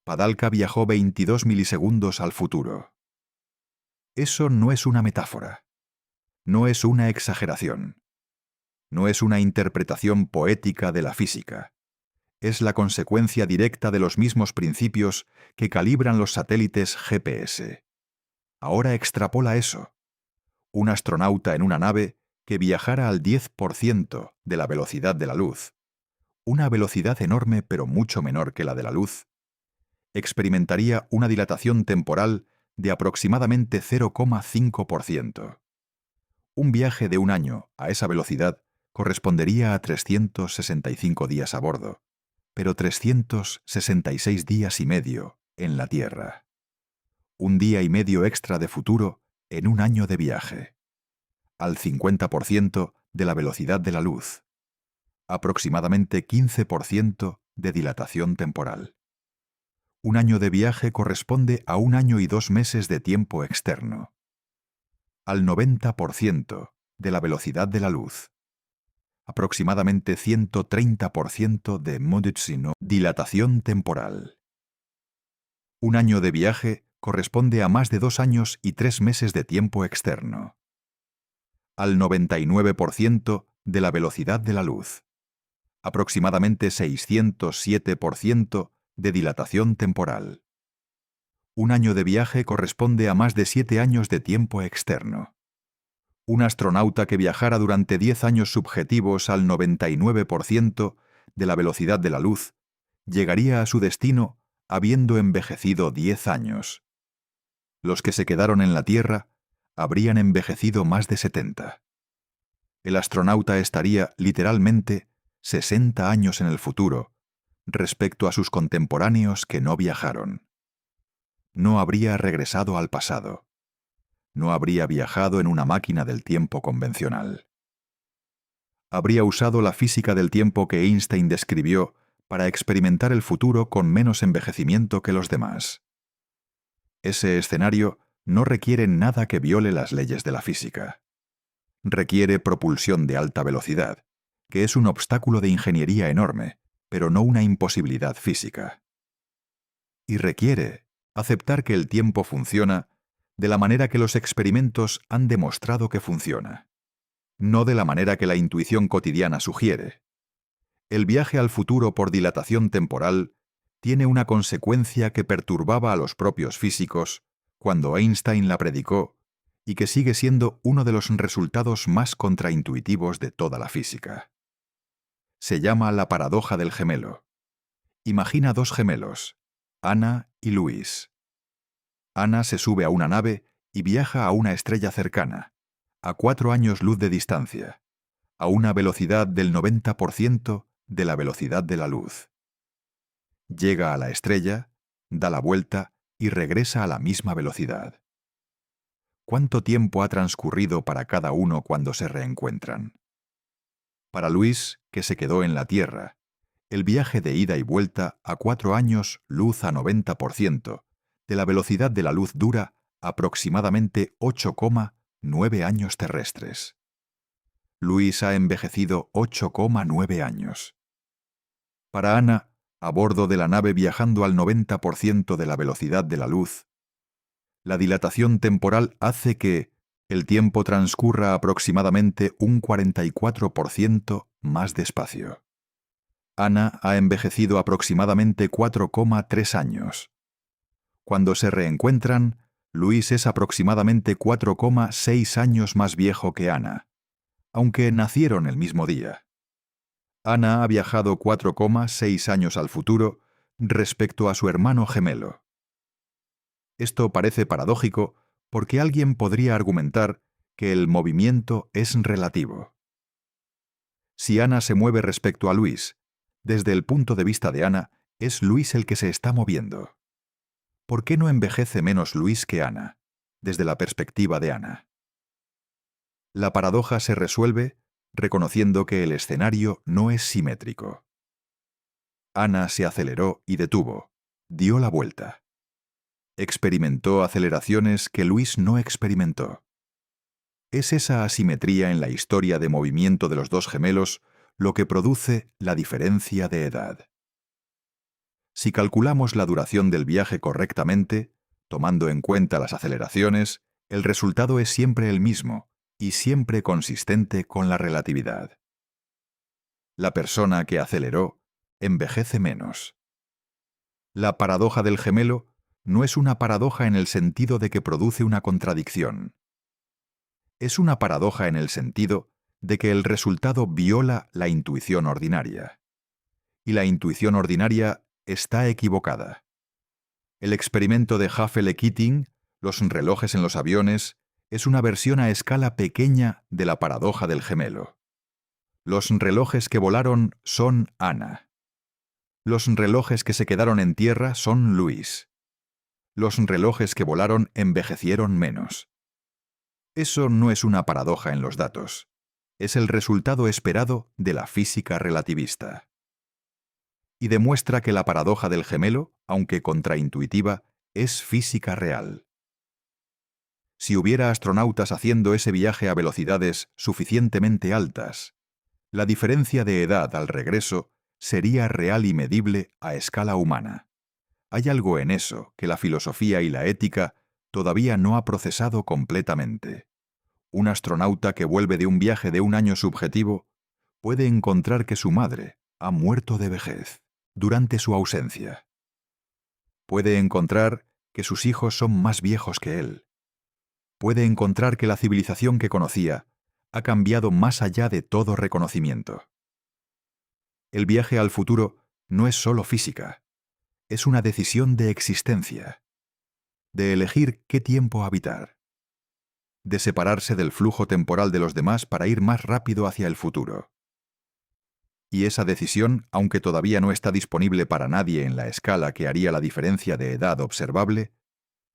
Padalka viajó 22 milisegundos al futuro. Eso no es una metáfora. No es una exageración. No es una interpretación poética de la física. Es la consecuencia directa de los mismos principios que calibran los satélites GPS. Ahora extrapola eso. Un astronauta en una nave que viajara al 10% de la velocidad de la luz, una velocidad enorme pero mucho menor que la de la luz, experimentaría una dilatación temporal de aproximadamente 0,5%. Un viaje de un año a esa velocidad correspondería a 365 días a bordo, pero 366 días y medio en la Tierra. Un día y medio extra de futuro en un año de viaje. Al 50% de la velocidad de la luz. Aproximadamente 15% de dilatación temporal. Un año de viaje corresponde a un año y 2 meses de tiempo externo. Al 90% de la velocidad de la luz. Aproximadamente 130% de dilatación temporal. Un año de viaje corresponde a más de 2 años y 3 meses de tiempo externo. Al 99% de la velocidad de la luz. Aproximadamente 607% de dilatación temporal. Un año de viaje corresponde a más de 7 años de tiempo externo. Un astronauta que viajara durante 10 años subjetivos al 99% de la velocidad de la luz llegaría a su destino habiendo envejecido 10 años. Los que se quedaron en la Tierra habrían envejecido más de 70. El astronauta estaría, literalmente, 60 años en el futuro, respecto a sus contemporáneos que no viajaron. No habría regresado al pasado. No habría viajado en una máquina del tiempo convencional. Habría usado la física del tiempo que Einstein describió para experimentar el futuro con menos envejecimiento que los demás. Ese escenario no requiere nada que viole las leyes de la física. Requiere propulsión de alta velocidad, que es un obstáculo de ingeniería enorme, pero no una imposibilidad física. y requiere aceptar que el tiempo funciona de la manera que los experimentos han demostrado que funciona, no de la manera que la intuición cotidiana sugiere. El viaje al futuro por dilatación temporal tiene una consecuencia que perturbaba a los propios físicos cuando Einstein la predicó y que sigue siendo uno de los resultados más contraintuitivos de toda la física. Se llama la paradoja del gemelo. Imagina dos gemelos, Anna y Luis. Anna se sube a una nave y viaja a una estrella cercana, a 4 años luz de distancia, a una velocidad del 90% de la velocidad de la luz. Llega a la estrella, da la vuelta y regresa a la misma velocidad. ¿Cuánto tiempo ha transcurrido para cada uno cuando se reencuentran? Para Luis, que se quedó en la Tierra, el viaje de ida y vuelta a 4 años luz a 90% de la velocidad de la luz dura aproximadamente 8,9 años terrestres. Luis ha envejecido 8,9 años. Para Anna, a bordo de la nave viajando al 90% de la velocidad de la luz, la dilatación temporal hace que el tiempo transcurra aproximadamente un 44% más despacio. Anna ha envejecido aproximadamente 4,3 años. Cuando se reencuentran, Luis es aproximadamente 4,6 años más viejo que Anna, aunque nacieron el mismo día. Anna ha viajado 4,6 años al futuro respecto a su hermano gemelo. Esto parece paradójico porque alguien podría argumentar que el movimiento es relativo. Si Anna se mueve respecto a Luis, desde el punto de vista de Anna, es Luis el que se está moviendo. ¿Por qué no envejece menos Luis que Anna, desde la perspectiva de Anna? La paradoja se resuelve reconociendo que el escenario no es simétrico. Anna se aceleró y detuvo, dio la vuelta. Experimentó aceleraciones que Luis no experimentó. Es esa asimetría en la historia de movimiento de los dos gemelos lo que produce la diferencia de edad. Si calculamos la duración del viaje correctamente, tomando en cuenta las aceleraciones, el resultado es siempre el mismo y siempre consistente con la relatividad. La persona que aceleró envejece menos. La paradoja del gemelo no es una paradoja en el sentido de que produce una contradicción. Es una paradoja en el sentido de que el resultado viola la intuición ordinaria. Y la intuición ordinaria está equivocada. El experimento de Haffel-Keating, los relojes en los aviones, es una versión a escala pequeña de la paradoja del gemelo. Los relojes que volaron son Anna. Los relojes que se quedaron en tierra son Luis. Los relojes que volaron envejecieron menos. Eso no es una paradoja en los datos. Es el resultado esperado de la física relativista. Y demuestra que la paradoja del gemelo, aunque contraintuitiva, es física real. Si hubiera astronautas haciendo ese viaje a velocidades suficientemente altas, la diferencia de edad al regreso sería real y medible a escala humana. Hay algo en eso que la filosofía y la ética todavía no ha procesado completamente. Un astronauta que vuelve de un viaje de un año subjetivo puede encontrar que su madre ha muerto de vejez durante su ausencia. Puede encontrar que sus hijos son más viejos que él. Puede encontrar que la civilización que conocía ha cambiado más allá de todo reconocimiento. El viaje al futuro no es solo física, es una decisión de existencia, de elegir qué tiempo habitar, de separarse del flujo temporal de los demás para ir más rápido hacia el futuro. Y esa decisión, aunque todavía no está disponible para nadie en la escala que haría la diferencia de edad observable,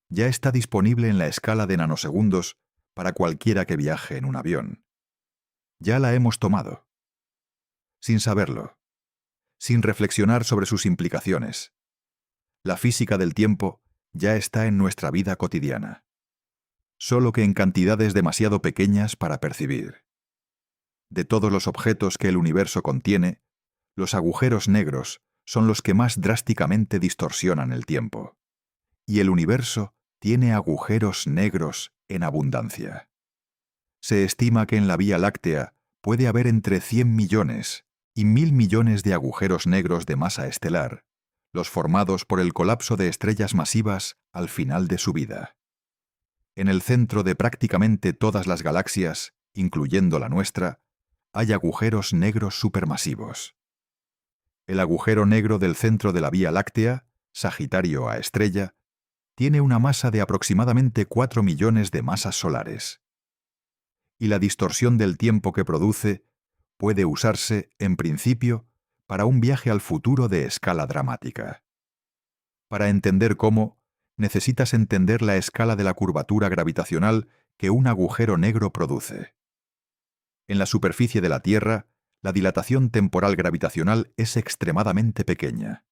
ya está disponible en la escala de nanosegundos para cualquiera que viaje en un avión. Ya la hemos tomado. Sin saberlo. Sin reflexionar sobre sus implicaciones. La física del tiempo ya está en nuestra vida cotidiana. Solo que en cantidades demasiado pequeñas para percibir. De todos los objetos que el universo contiene, los agujeros negros son los que más drásticamente distorsionan el tiempo. Y el universo tiene agujeros negros en abundancia. Se estima que en la Vía Láctea puede haber entre 100 millones y 1000 millones de agujeros negros de masa estelar, los formados por el colapso de estrellas masivas al final de su vida. En el centro de prácticamente todas las galaxias, incluyendo la nuestra, hay agujeros negros supermasivos. El agujero negro del centro de la Vía Láctea, Sagitario A estrella, tiene una masa de aproximadamente 4 millones de masas solares. Y la distorsión del tiempo que produce puede usarse, en principio, para un viaje al futuro de escala dramática. Para entender cómo, necesitas entender la escala de la curvatura gravitacional que un agujero negro produce. En la superficie de la Tierra, la dilatación temporal gravitacional es extremadamente pequeña.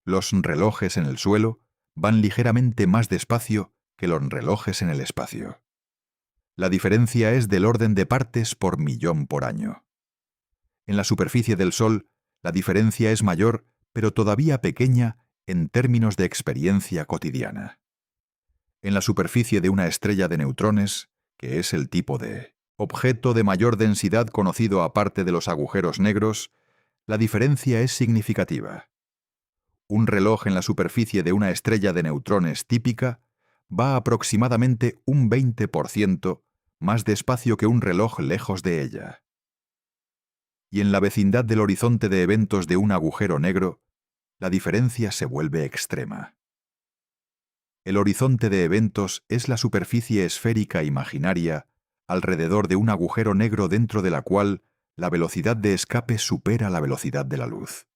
Los relojes en el suelo van ligeramente más despacio que los relojes en el espacio. La diferencia es del orden de partes por millón por año. En la superficie del Sol, la diferencia es mayor, pero todavía pequeña en términos de experiencia cotidiana. En la superficie de una estrella de neutrones, que es el tipo de objeto de mayor densidad conocido aparte de los agujeros negros, la diferencia es significativa. Un reloj en la superficie de una estrella de neutrones típica va aproximadamente un 20% más despacio que un reloj lejos de ella. Y en la vecindad del horizonte de eventos de un agujero negro, la diferencia se vuelve extrema. El horizonte de eventos es la superficie esférica imaginaria alrededor de un agujero negro dentro de la cual la velocidad de escape supera la velocidad de la luz.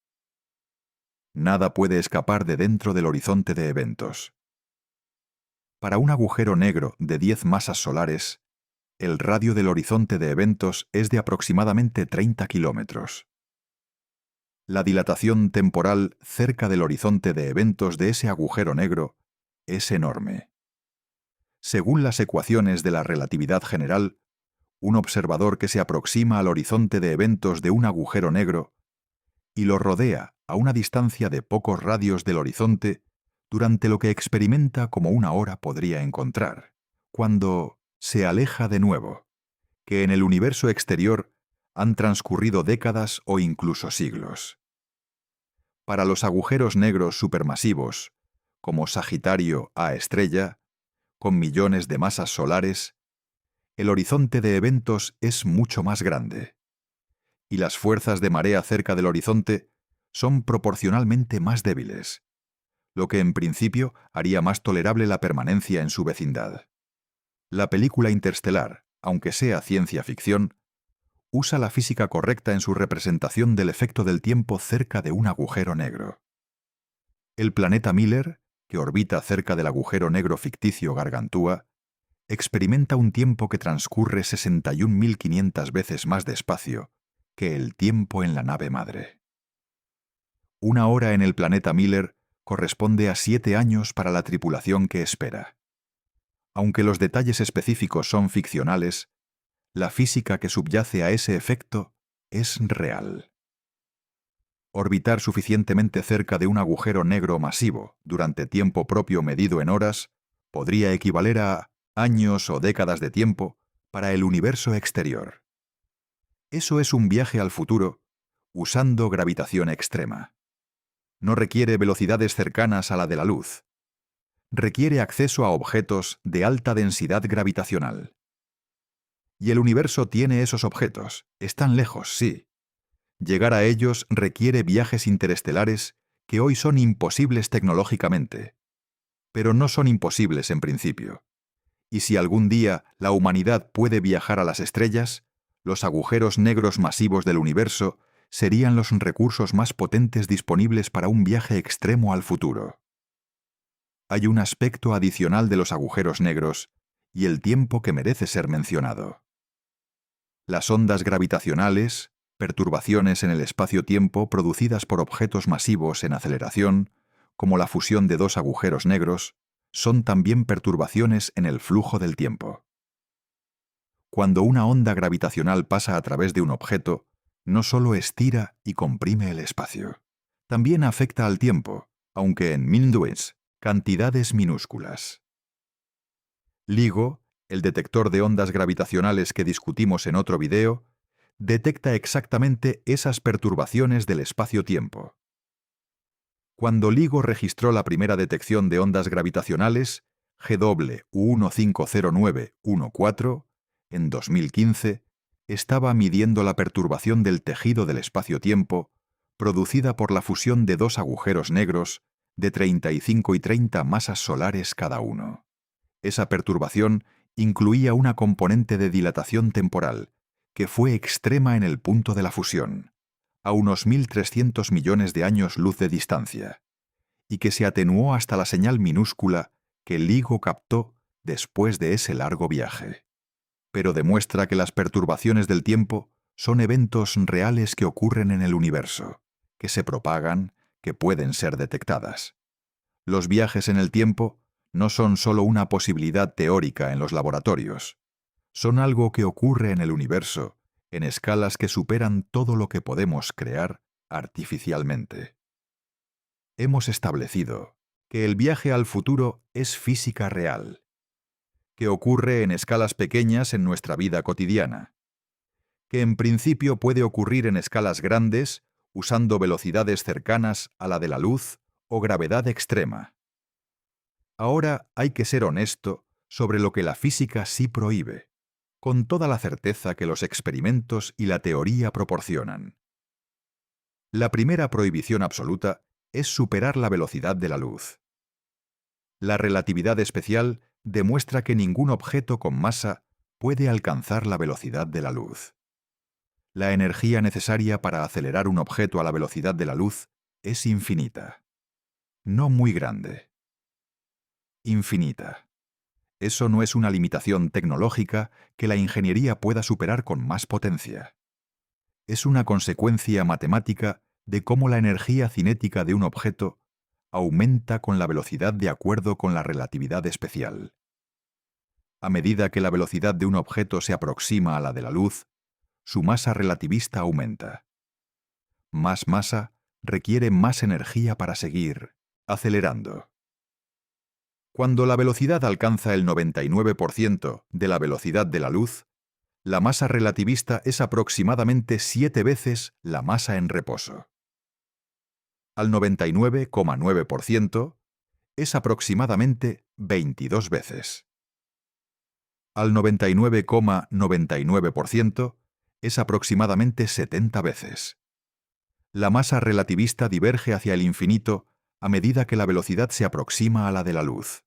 Nada puede escapar de dentro del horizonte de eventos. Para un agujero negro de 10 masas solares, el radio del horizonte de eventos es de aproximadamente 30 kilómetros. La dilatación temporal cerca del horizonte de eventos de ese agujero negro es enorme. Según las ecuaciones de la relatividad general, un observador que se aproxima al horizonte de eventos de un agujero negro y lo rodea a una distancia de pocos radios del horizonte durante lo que experimenta como una hora podría encontrar, cuando se aleja de nuevo, que en el universo exterior han transcurrido décadas o incluso siglos. Para los agujeros negros supermasivos, como Sagitario A estrella, con millones de masas solares, el horizonte de eventos es mucho más grande, y las fuerzas de marea cerca del horizonte son proporcionalmente más débiles, lo que en principio haría más tolerable la permanencia en su vecindad. La película Interstellar, aunque sea ciencia ficción, usa la física correcta en su representación del efecto del tiempo cerca de un agujero negro. El planeta Miller, que orbita cerca del agujero negro ficticio Gargantúa, experimenta un tiempo que transcurre 61.500 veces más despacio que el tiempo en la nave madre. Una hora en el planeta Miller corresponde a 7 años para la tripulación que espera. Aunque los detalles específicos son ficcionales, la física que subyace a ese efecto es real. Orbitar suficientemente cerca de un agujero negro masivo durante tiempo propio medido en horas podría equivaler a años o décadas de tiempo para el universo exterior. Eso es un viaje al futuro usando gravitación extrema. No requiere velocidades cercanas a la de la luz. Requiere acceso a objetos de alta densidad gravitacional. Y el universo tiene esos objetos. Están lejos, sí. Llegar a ellos requiere viajes interestelares que hoy son imposibles tecnológicamente. Pero no son imposibles en principio. Y si algún día la humanidad puede viajar a las estrellas, los agujeros negros masivos del universo serían los recursos más potentes disponibles para un viaje extremo al futuro. Hay un aspecto adicional de los agujeros negros y el tiempo que merece ser mencionado. Las ondas gravitacionales, perturbaciones en el espacio-tiempo producidas por objetos masivos en aceleración, como la fusión de dos agujeros negros, son también perturbaciones en el flujo del tiempo. Cuando una onda gravitacional pasa a través de un objeto, no solo estira y comprime el espacio, También afecta al tiempo, aunque en minutos, cantidades minúsculas. LIGO, el detector de ondas gravitacionales que discutimos en otro video, detecta exactamente esas perturbaciones del espacio-tiempo. Cuando LIGO registró la primera detección de ondas gravitacionales, GW150914, en 2015, estaba midiendo la perturbación del tejido del espacio-tiempo producida por la fusión de dos agujeros negros de 35 y 30 masas solares cada uno. Esa perturbación incluía una componente de dilatación temporal, que fue extrema en el punto de la fusión, a unos 1.300 millones de años luz de distancia, y que se atenuó hasta la señal minúscula que LIGO captó después de ese largo viaje. Pero demuestra que las perturbaciones del tiempo son eventos reales que ocurren en el universo, que se propagan, que pueden ser detectadas. Los viajes en el tiempo no son solo una posibilidad teórica en los laboratorios, son algo que ocurre en el universo, en escalas que superan todo lo que podemos crear artificialmente. Hemos establecido que el viaje al futuro es física real, que ocurre en escalas pequeñas en nuestra vida cotidiana, que en principio puede ocurrir en escalas grandes usando velocidades cercanas a la de la luz o gravedad extrema. Ahora hay que ser honesto sobre lo que la física sí prohíbe, con toda la certeza que los experimentos y la teoría proporcionan. La primera prohibición absoluta es superar la velocidad de la luz. La relatividad especial demuestra que ningún objeto con masa puede alcanzar la velocidad de la luz. La energía necesaria para acelerar un objeto a la velocidad de la luz es infinita. No muy grande. Infinita. Eso no es una limitación tecnológica que la ingeniería pueda superar con más potencia. Es una consecuencia matemática de cómo la energía cinética de un objeto aumenta con la velocidad de acuerdo con la relatividad especial. A medida que la velocidad de un objeto se aproxima a la de la luz, su masa relativista aumenta. Más masa requiere más energía para seguir acelerando. Cuando la velocidad alcanza el 99% de la velocidad de la luz, la masa relativista es aproximadamente 7 veces la masa en reposo. Al 99,9% es aproximadamente 22 veces. Al 99,99% es aproximadamente 70 veces. La masa relativista diverge hacia el infinito a medida que la velocidad se aproxima a la de la luz.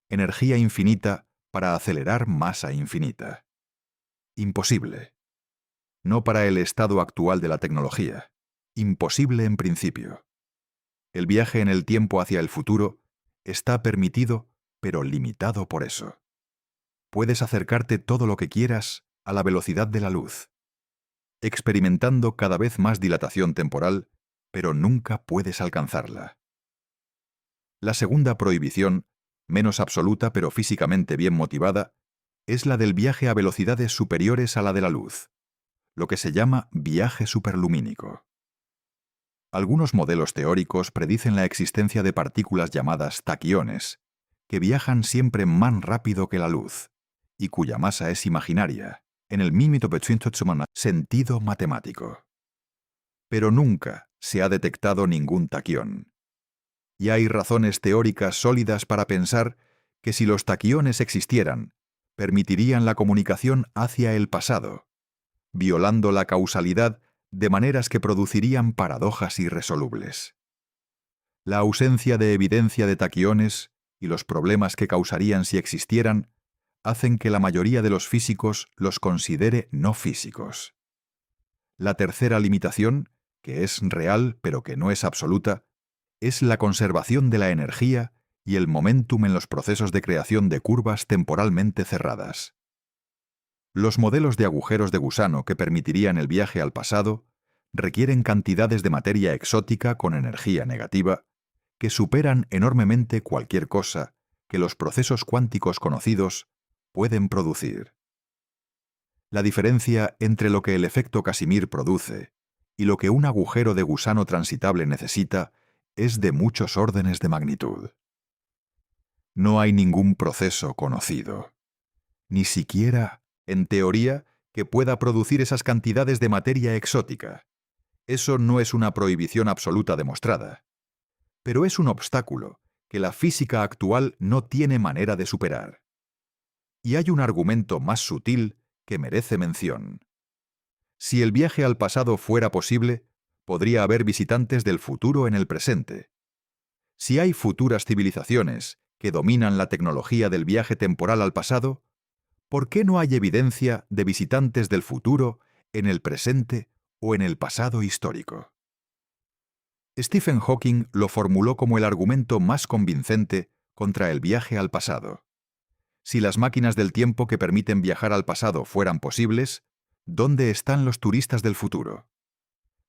Energía infinita para acelerar masa infinita. Imposible. No para el estado actual de la tecnología. Imposible en principio. El viaje en el tiempo hacia el futuro está permitido, pero limitado por eso. Puedes acercarte todo lo que quieras a la velocidad de la luz, experimentando cada vez más dilatación temporal, pero nunca puedes alcanzarla. La segunda prohibición, menos absoluta pero físicamente bien motivada, es la del viaje a velocidades superiores a la de la luz, lo que se llama viaje superlumínico. Algunos modelos teóricos predicen la existencia de partículas llamadas taquiones, que viajan siempre más rápido que la luz, y cuya masa es imaginaria, en el sentido matemático. Pero nunca se ha detectado ningún taquión. Y hay razones teóricas sólidas para pensar que si los taquiones existieran, permitirían la comunicación hacia el pasado, violando la causalidad de maneras que producirían paradojas irresolubles. La ausencia de evidencia de taquiones y los problemas que causarían si existieran hacen que la mayoría de los físicos los considere no físicos. La tercera limitación, que es real pero que no es absoluta, es la conservación de la energía y el momentum en los procesos de creación de curvas temporalmente cerradas. Los modelos de agujeros de gusano que permitirían el viaje al pasado requieren cantidades de materia exótica con energía negativa que superan enormemente cualquier cosa que los procesos cuánticos conocidos pueden producir. La diferencia entre lo que el efecto Casimir produce y lo que un agujero de gusano transitable necesita es de muchos órdenes de magnitud. No hay ningún proceso conocido, ni siquiera, en teoría, que pueda producir esas cantidades de materia exótica. Eso no es una prohibición absoluta demostrada, pero es un obstáculo que la física actual no tiene manera de superar. Y hay un argumento más sutil que merece mención. Si el viaje al pasado fuera posible, podría haber visitantes del futuro en el presente. Si hay futuras civilizaciones que dominan la tecnología del viaje temporal al pasado, ¿por qué no hay evidencia de visitantes del futuro en el presente o en el pasado histórico? Stephen Hawking lo formuló como el argumento más convincente contra el viaje al pasado. Si las máquinas del tiempo que permiten viajar al pasado fueran posibles, ¿dónde están los turistas del futuro?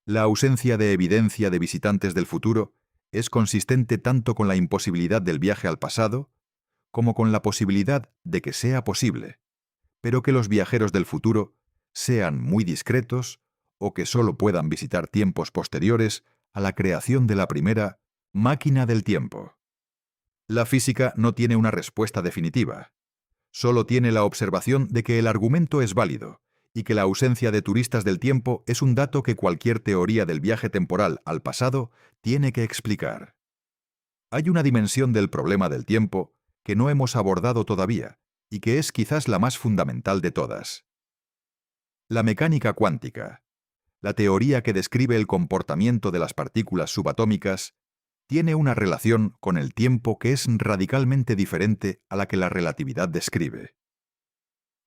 La ausencia de evidencia de visitantes del futuro es consistente tanto con la imposibilidad del viaje al pasado como con la posibilidad de que sea posible, pero que los viajeros del futuro sean muy discretos o que solo puedan visitar tiempos posteriores a la creación de la primera máquina del tiempo. La física no tiene una respuesta definitiva. Solo tiene la observación de que el argumento es válido y que la ausencia de turistas del tiempo es un dato que cualquier teoría del viaje temporal al pasado tiene que explicar. Hay una dimensión del problema del tiempo que no hemos abordado todavía y que es quizás la más fundamental de todas. La mecánica cuántica, la teoría que describe el comportamiento de las partículas subatómicas, tiene una relación con el tiempo que es radicalmente diferente a la que la relatividad describe.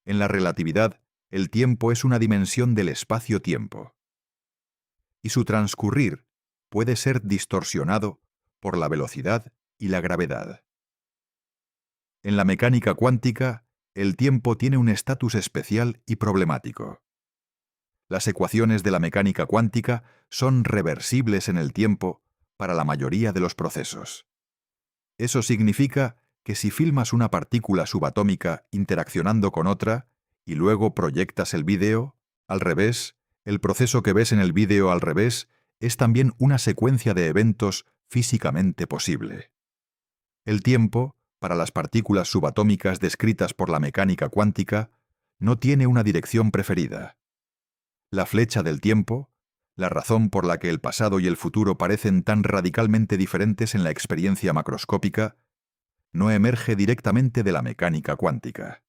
En la relatividad, el tiempo es una dimensión del espacio-tiempo, y su transcurrir puede ser distorsionado por la velocidad y la gravedad. En la mecánica cuántica, el tiempo tiene un estatus especial y problemático. Las ecuaciones de la mecánica cuántica son reversibles en el tiempo para la mayoría de los procesos. Eso significa que si filmas una partícula subatómica interaccionando con otra y luego proyectas el vídeo, al revés, el proceso que ves en el vídeo al revés es también una secuencia de eventos físicamente posible. El tiempo, para las partículas subatómicas descritas por la mecánica cuántica, no tiene una dirección preferida. La flecha del tiempo, la razón por la que el pasado y el futuro parecen tan radicalmente diferentes en la experiencia macroscópica, no emerge directamente de la mecánica cuántica.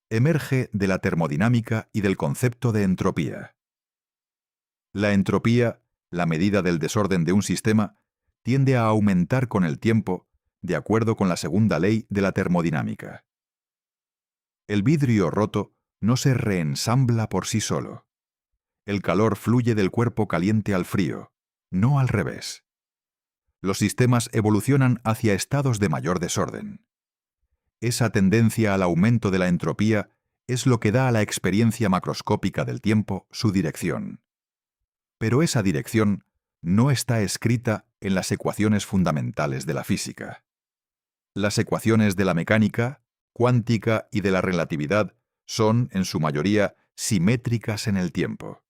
Emerge de la termodinámica y del concepto de entropía. La entropía, la medida del desorden de un sistema, tiende a aumentar con el tiempo, de acuerdo con la segunda ley de la termodinámica. El vidrio roto no se reensambla por sí solo. El calor fluye del cuerpo caliente al frío, no al revés. Los sistemas evolucionan hacia estados de mayor desorden. Esa tendencia al aumento de la entropía es lo que da a la experiencia macroscópica del tiempo su dirección. Pero esa dirección no está escrita en las ecuaciones fundamentales de la física. Las ecuaciones de la mecánica, cuántica y de la relatividad son, en su mayoría, simétricas en el tiempo.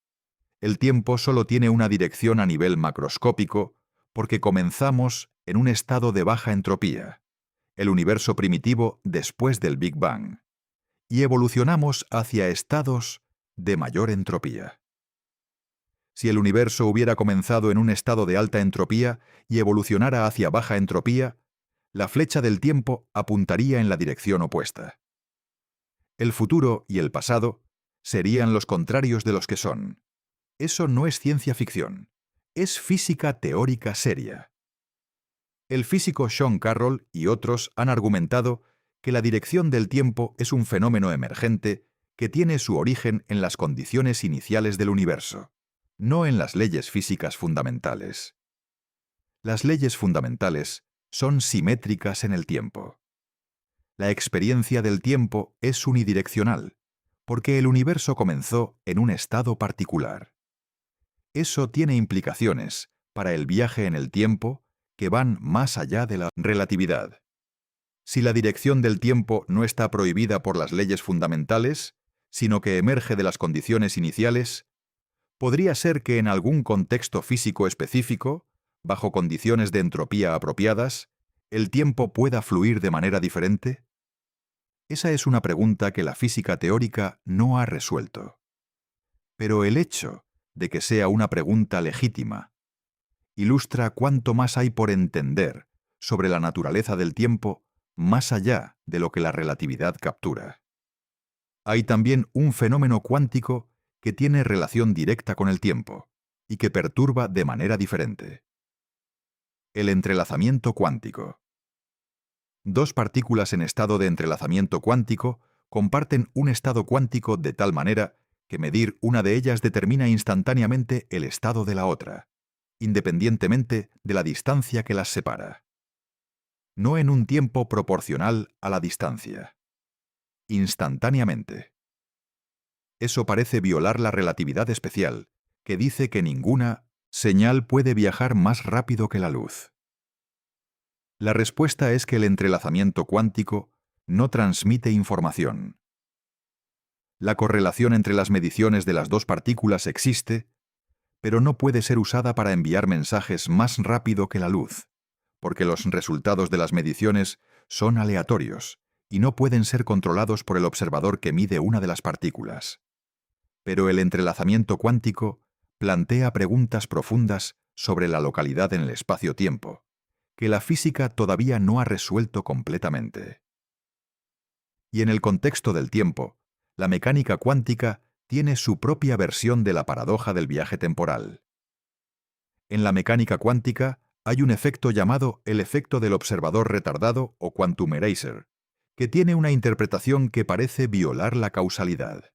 El tiempo solo tiene una dirección a nivel macroscópico porque comenzamos en un estado de baja entropía, el universo primitivo después del Big Bang, y evolucionamos hacia estados de mayor entropía. Si el universo hubiera comenzado en un estado de alta entropía y evolucionara hacia baja entropía, la flecha del tiempo apuntaría en la dirección opuesta. El futuro y el pasado serían los contrarios de los que son. Eso no es ciencia ficción, es física teórica seria. El físico Sean Carroll y otros han argumentado que la dirección del tiempo es un fenómeno emergente que tiene su origen en las condiciones iniciales del universo, no en las leyes físicas fundamentales. Las leyes fundamentales son simétricas en el tiempo. La experiencia del tiempo es unidireccional, porque el universo comenzó en un estado particular. Eso tiene implicaciones para el viaje en el tiempo que van más allá de la relatividad. Si la dirección del tiempo no está prohibida por las leyes fundamentales, sino que emerge de las condiciones iniciales, Podría ser que en algún contexto físico específico, bajo condiciones de entropía apropiadas, el tiempo pueda fluir de manera diferente. Esa es una pregunta que la física teórica no ha resuelto. Pero el hecho de que sea una pregunta legítima ilustra cuánto más hay por entender sobre la naturaleza del tiempo más allá de lo que la relatividad captura. Hay también un fenómeno cuántico que tiene relación directa con el tiempo y que perturba de manera diferente. El entrelazamiento cuántico. Dos partículas en estado de entrelazamiento cuántico comparten un estado cuántico de tal manera que medir una de ellas determina instantáneamente el estado de la otra, independientemente de la distancia que las separa. No en un tiempo proporcional a la distancia. Instantáneamente. Eso parece violar la relatividad especial, que dice que ninguna señal puede viajar más rápido que la luz. La respuesta es que el entrelazamiento cuántico no transmite información. La correlación entre las mediciones de las dos partículas existe, pero no puede ser usada para enviar mensajes más rápido que la luz, porque los resultados de las mediciones son aleatorios y no pueden ser controlados por el observador que mide una de las partículas. Pero el entrelazamiento cuántico plantea preguntas profundas sobre la localidad en el espacio-tiempo, que la física todavía no ha resuelto completamente. Y en el contexto del tiempo, la mecánica cuántica tiene su propia versión de la paradoja del viaje temporal. En la mecánica cuántica hay un efecto llamado el efecto del observador retardado o quantum eraser, que tiene una interpretación que parece violar la causalidad.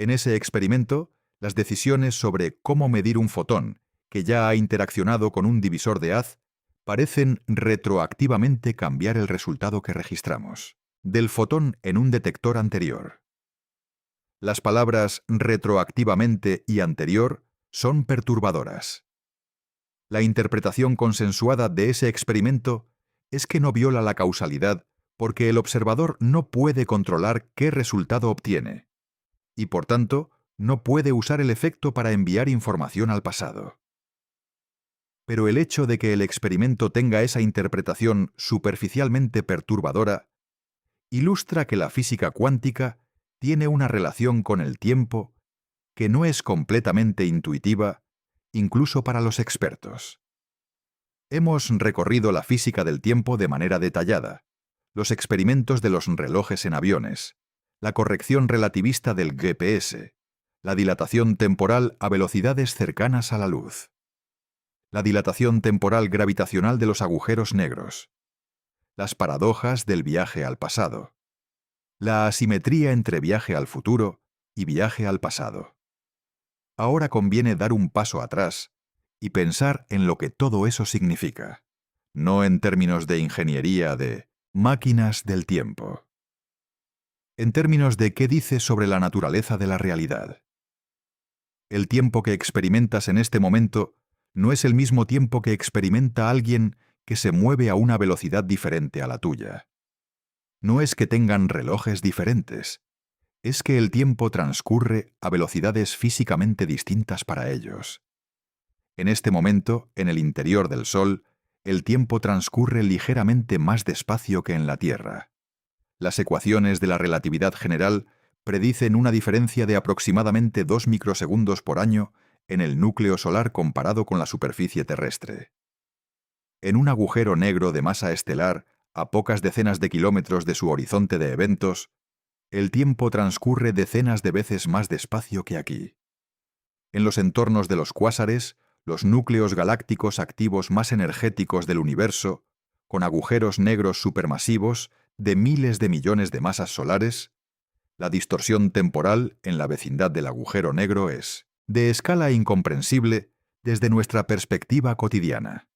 En ese experimento, las decisiones sobre cómo medir un fotón que ya ha interaccionado con un divisor de haz parecen retroactivamente cambiar el resultado que registramos del fotón en un detector anterior. Las palabras retroactivamente y anterior son perturbadoras. La interpretación consensuada de ese experimento es que no viola la causalidad porque el observador no puede controlar qué resultado obtiene, y por tanto no puede usar el efecto para enviar información al pasado. Pero el hecho de que el experimento tenga esa interpretación superficialmente perturbadora ilustra que la física cuántica tiene una relación con el tiempo que no es completamente intuitiva, incluso para los expertos. Hemos recorrido la física del tiempo de manera detallada, los experimentos de los relojes en aviones, la corrección relativista del GPS, la dilatación temporal a velocidades cercanas a la luz, la dilatación temporal gravitacional de los agujeros negros, las paradojas del viaje al pasado, la asimetría entre viaje al futuro y viaje al pasado. Ahora conviene dar un paso atrás y pensar en lo que todo eso significa, no en términos de ingeniería de máquinas del tiempo, en términos de qué dice sobre la naturaleza de la realidad. El tiempo que experimentas en este momento no es el mismo tiempo que experimenta alguien que se mueve a una velocidad diferente a la tuya. No es que tengan relojes diferentes, es que el tiempo transcurre a velocidades físicamente distintas para ellos. En este momento, en el interior del Sol, el tiempo transcurre ligeramente más despacio que en la Tierra. Las ecuaciones de la relatividad general predicen una diferencia de aproximadamente 2 microsegundos por año en el núcleo solar comparado con la superficie terrestre. En un agujero negro de masa estelar, a pocas decenas de kilómetros de su horizonte de eventos, el tiempo transcurre decenas de veces más despacio que aquí. En los entornos de los cuásares, los núcleos galácticos activos más energéticos del universo, con agujeros negros supermasivos de miles de millones de masas solares, la distorsión temporal en la vecindad del agujero negro es de escala incomprensible desde nuestra perspectiva cotidiana.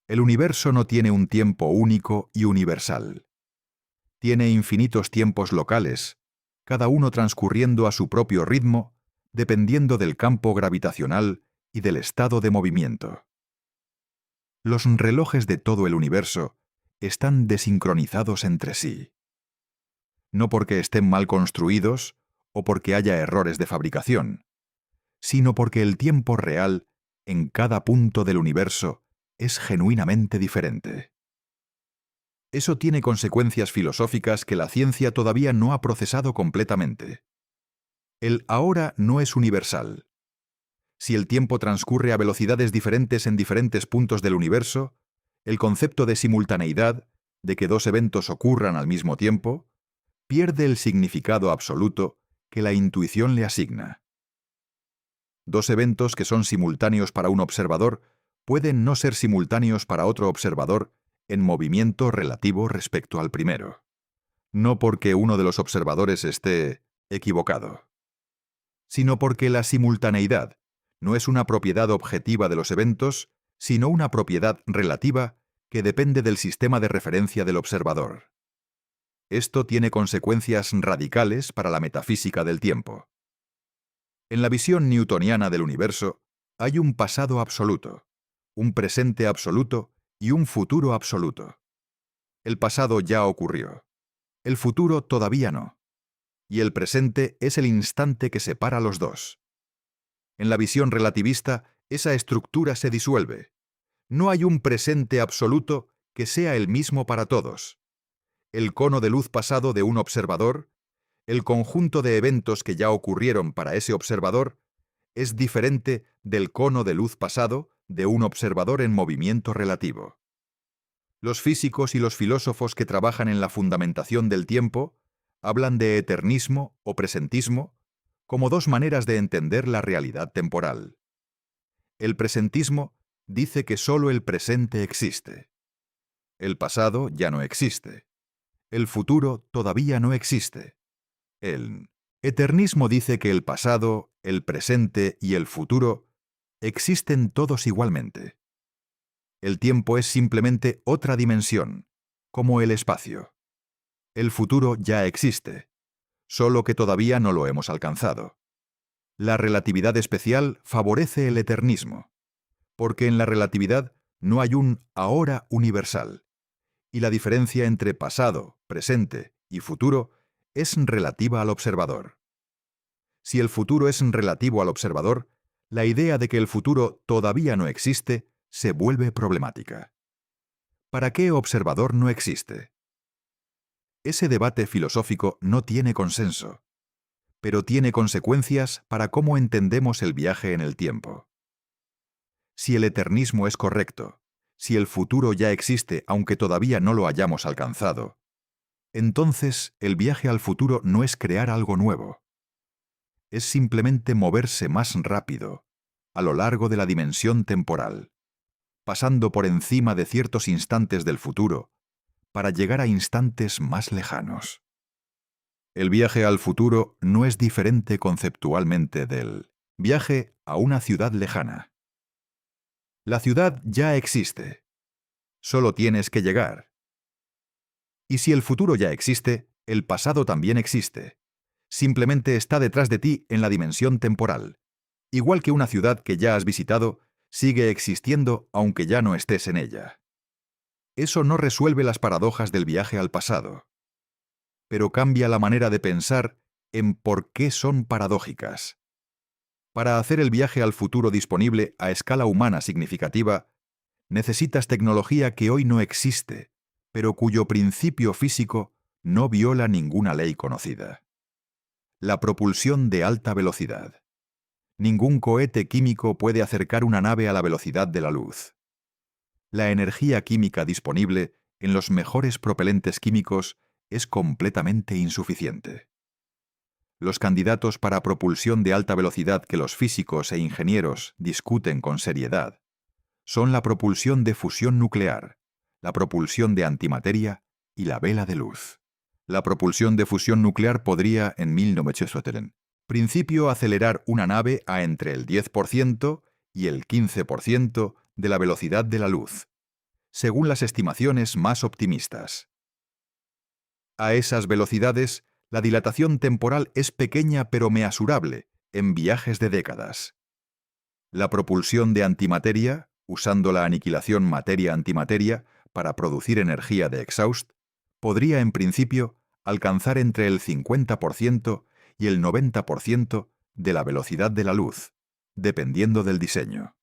El universo no tiene un tiempo único y universal. Tiene infinitos tiempos locales, cada uno transcurriendo a su propio ritmo, dependiendo del campo gravitacional y del estado de movimiento. Los relojes de todo el universo están desincronizados entre sí. No porque estén mal construidos o porque haya errores de fabricación, sino porque el tiempo real, en cada punto del universo, es genuinamente diferente. Eso tiene consecuencias filosóficas que la ciencia todavía no ha procesado completamente. El ahora no es universal. Si el tiempo transcurre a velocidades diferentes en diferentes puntos del universo, el concepto de simultaneidad, de que dos eventos ocurran al mismo tiempo, pierde el significado absoluto que la intuición le asigna. Dos eventos que son simultáneos para un observador pueden no ser simultáneos para otro observador en movimiento relativo respecto al primero, no porque uno de los observadores esté equivocado, sino porque la simultaneidad no es una propiedad objetiva de los eventos, sino una propiedad relativa que depende del sistema de referencia del observador. Esto tiene consecuencias radicales para la metafísica del tiempo. En la visión newtoniana del universo hay un pasado absoluto, un presente absoluto y un futuro absoluto. El pasado ya ocurrió. El futuro todavía no. Y el presente es el instante que separa los dos. En la visión relativista, esa estructura se disuelve. No hay un presente absoluto que sea el mismo para todos. El cono de luz pasado de un observador, el conjunto de eventos que ya ocurrieron para ese observador, es diferente del cono de luz pasado de un observador en movimiento relativo. Los físicos y los filósofos que trabajan en la fundamentación del tiempo hablan de eternismo o presentismo como dos maneras de entender la realidad temporal. El presentismo dice que solo el presente existe. El pasado ya no existe. El futuro todavía no existe. El eternismo dice que el pasado, el presente y el futuro existen todos igualmente. El tiempo es simplemente otra dimensión, como el espacio. El futuro ya existe, solo que todavía no lo hemos alcanzado. La relatividad especial favorece el eternismo, porque en la relatividad no hay un ahora universal, y la diferencia entre pasado, presente y futuro es relativa al observador. Si el futuro es relativo al observador, la idea de que el futuro todavía no existe se vuelve problemática. ¿Para qué observador no existe? Ese debate filosófico no tiene consenso, pero tiene consecuencias para cómo entendemos el viaje en el tiempo. Si el eternismo es correcto, si el futuro ya existe aunque todavía no lo hayamos alcanzado, entonces el viaje al futuro no es crear algo nuevo. Es simplemente moverse más rápido, a lo largo de la dimensión temporal, pasando por encima de ciertos instantes del futuro, para llegar a instantes más lejanos. El viaje al futuro no es diferente conceptualmente del viaje a una ciudad lejana. La ciudad ya existe. Solo tienes que llegar. Y si el futuro ya existe, el pasado también existe. Simplemente está detrás de ti en la dimensión temporal. Igual que una ciudad que ya has visitado, sigue existiendo aunque ya no estés en ella. Eso no resuelve las paradojas del viaje al pasado, pero cambia la manera de pensar en por qué son paradójicas. Para hacer el viaje al futuro disponible a escala humana significativa, necesitas tecnología que hoy no existe, pero cuyo principio físico no viola ninguna ley conocida. La propulsión de alta velocidad. Ningún cohete químico puede acercar una nave a la velocidad de la luz. La energía química disponible en los mejores propelentes químicos es completamente insuficiente. Los candidatos para propulsión de alta velocidad que los físicos e ingenieros discuten con seriedad son la propulsión de fusión nuclear, la propulsión de antimateria y la vela de luz. La propulsión de fusión nuclear podría, en 1900, principio acelerar una nave a entre el 10% y el 15% de la velocidad de la luz, según las estimaciones más optimistas. A esas velocidades, la dilatación temporal es pequeña pero measurable en viajes de décadas. La propulsión de antimateria, usando la aniquilación materia-antimateria para producir energía de exhaust, podría en principio alcanzar entre el 50% y el 90% de la velocidad de la luz, dependiendo del diseño.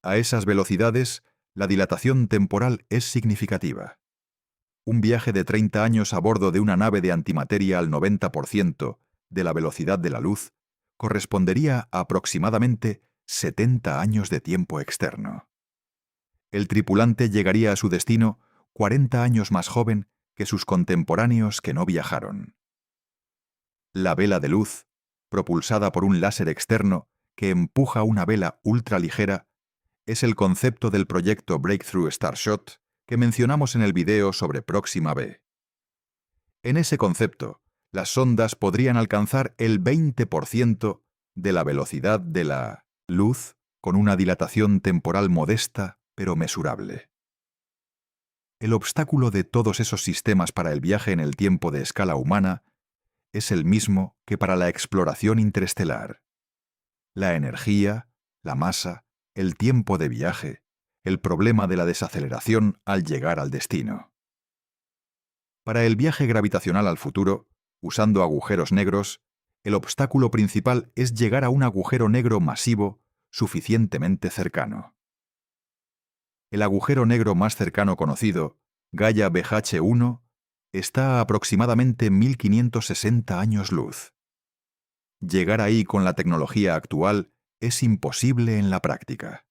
A esas velocidades, la dilatación temporal es significativa. Un viaje de 30 años a bordo de una nave de antimateria al 90% de la velocidad de la luz correspondería a aproximadamente 70 años de tiempo externo. El tripulante llegaría a su destino 40 años más joven que sus contemporáneos que no viajaron. La vela de luz, propulsada por un láser externo que empuja una vela ultraligera, es el concepto del proyecto Breakthrough Starshot que mencionamos en el video sobre Próxima B. En ese concepto, las sondas podrían alcanzar el 20% de la velocidad de la luz con una dilatación temporal modesta pero mesurable. El obstáculo de todos esos sistemas para el viaje en el tiempo de escala humana es el mismo que para la exploración interestelar. La energía, la masa, el tiempo de viaje, el problema de la desaceleración al llegar al destino. Para el viaje gravitacional al futuro, usando agujeros negros, el obstáculo principal es llegar a un agujero negro masivo suficientemente cercano. El agujero negro más cercano conocido, Gaia BH1, está a aproximadamente 1560 años luz. Llegar ahí con la tecnología actual es imposible en la práctica.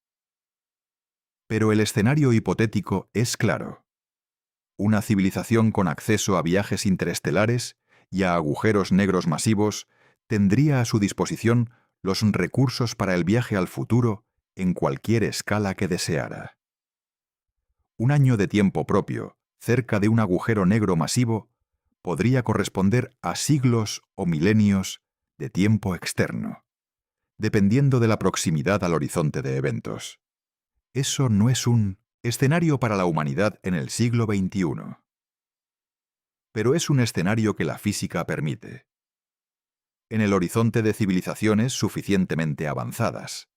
Pero el escenario hipotético es claro. Una civilización con acceso a viajes interestelares y a agujeros negros masivos tendría a su disposición los recursos para el viaje al futuro en cualquier escala que deseara. Un año de tiempo propio, cerca de un agujero negro masivo, podría corresponder a siglos o milenios de tiempo externo, dependiendo de la proximidad al horizonte de eventos. Eso no es un escenario para la humanidad en el siglo XXI. Pero es un escenario que la física permite. En el horizonte de civilizaciones suficientemente avanzadas.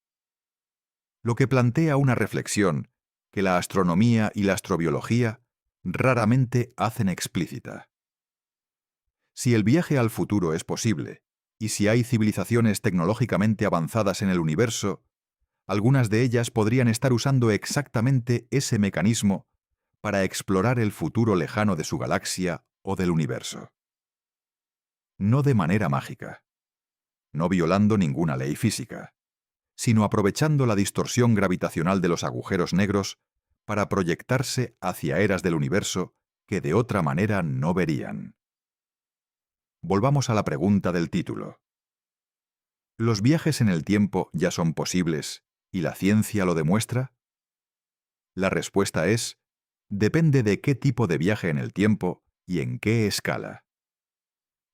Lo que plantea una reflexión que la astronomía y la astrobiología raramente hacen explícita. Si el viaje al futuro es posible, y si hay civilizaciones tecnológicamente avanzadas en el universo, algunas de ellas podrían estar usando exactamente ese mecanismo para explorar el futuro lejano de su galaxia o del universo. No de manera mágica, no violando ninguna ley física, sino aprovechando la distorsión gravitacional de los agujeros negros para proyectarse hacia eras del universo que de otra manera no verían. Volvamos a la pregunta del título. ¿Los viajes en el tiempo ya son posibles y la ciencia lo demuestra? La respuesta es: depende de qué tipo de viaje en el tiempo y en qué escala.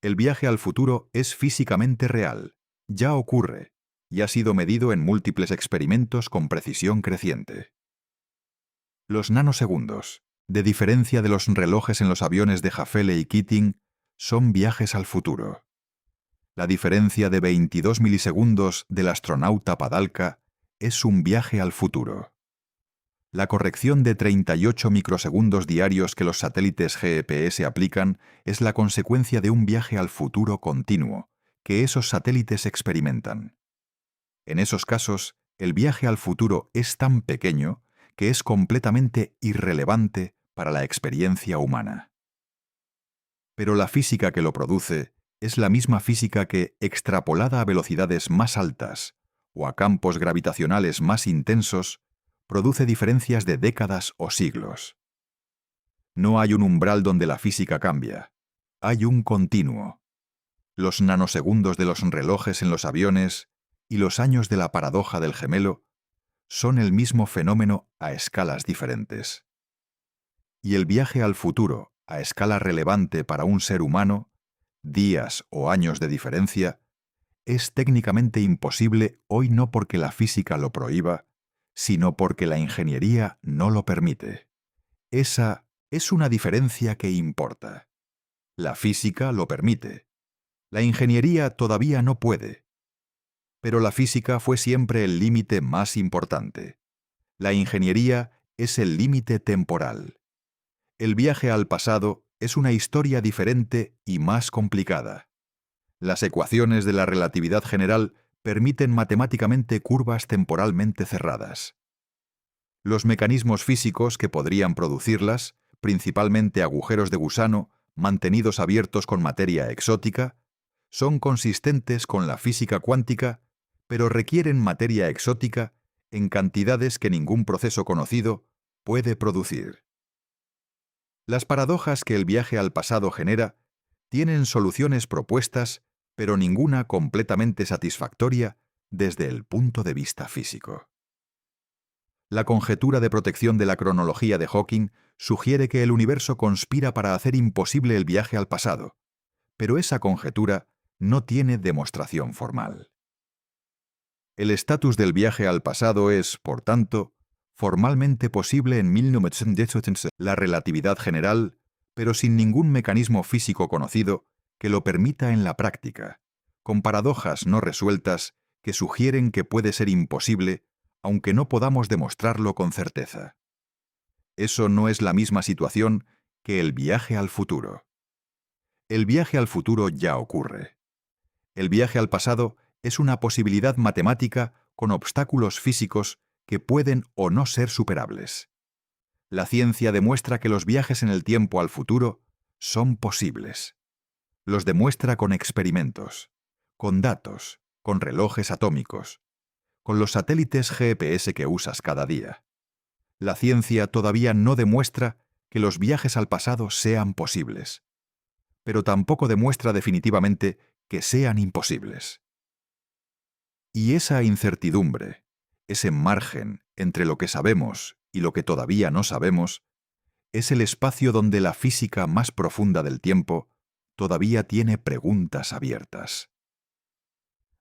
El viaje al futuro es físicamente real, ya ocurre, y ha sido medido en múltiples experimentos con precisión creciente. Los nanosegundos, de diferencia de los relojes en los aviones de Hafele y Keating, son viajes al futuro. La diferencia de 22 milisegundos del astronauta Padalka es un viaje al futuro. La corrección de 38 microsegundos diarios que los satélites GPS aplican es la consecuencia de un viaje al futuro continuo que esos satélites experimentan. En esos casos, el viaje al futuro es tan pequeño que es completamente irrelevante para la experiencia humana. Pero la física que lo produce es la misma física que, extrapolada a velocidades más altas o a campos gravitacionales más intensos, produce diferencias de décadas o siglos. No hay un umbral donde la física cambia. Hay un continuo. Los nanosegundos de los relojes en los aviones y los años de la paradoja del gemelo son el mismo fenómeno a escalas diferentes. Y el viaje al futuro, a escala relevante para un ser humano, días o años de diferencia, es técnicamente imposible hoy no porque la física lo prohíba, sino porque la ingeniería no lo permite. Esa es una diferencia que importa. La física lo permite. La ingeniería todavía no puede. Pero la física fue siempre el límite más importante. La ingeniería es el límite temporal. El viaje al pasado es una historia diferente y más complicada. Las ecuaciones de la relatividad general permiten matemáticamente curvas temporalmente cerradas. Los mecanismos físicos que podrían producirlas, principalmente agujeros de gusano mantenidos abiertos con materia exótica, son consistentes con la física cuántica, pero requieren materia exótica en cantidades que ningún proceso conocido puede producir. Las paradojas que el viaje al pasado genera tienen soluciones propuestas, pero ninguna completamente satisfactoria desde el punto de vista físico. La conjetura de protección de la cronología de Hawking sugiere que el universo conspira para hacer imposible el viaje al pasado, pero esa conjetura no tiene demostración formal. El estatus del viaje al pasado es, por tanto, formalmente posible en 1910, la relatividad general, pero sin ningún mecanismo físico conocido que lo permita en la práctica, con paradojas no resueltas que sugieren que puede ser imposible, aunque no podamos demostrarlo con certeza. Eso no es la misma situación que el viaje al futuro. El viaje al futuro ya ocurre. El viaje al pasado es una posibilidad matemática con obstáculos físicos que pueden o no ser superables. La ciencia demuestra que los viajes en el tiempo al futuro son posibles. Los demuestra con experimentos, con datos, con relojes atómicos, con los satélites GPS que usas cada día. La ciencia todavía no demuestra que los viajes al pasado sean posibles, pero tampoco demuestra definitivamente que sean imposibles. Y esa incertidumbre, ese margen entre lo que sabemos y lo que todavía no sabemos, es el espacio donde la física más profunda del tiempo todavía tiene preguntas abiertas.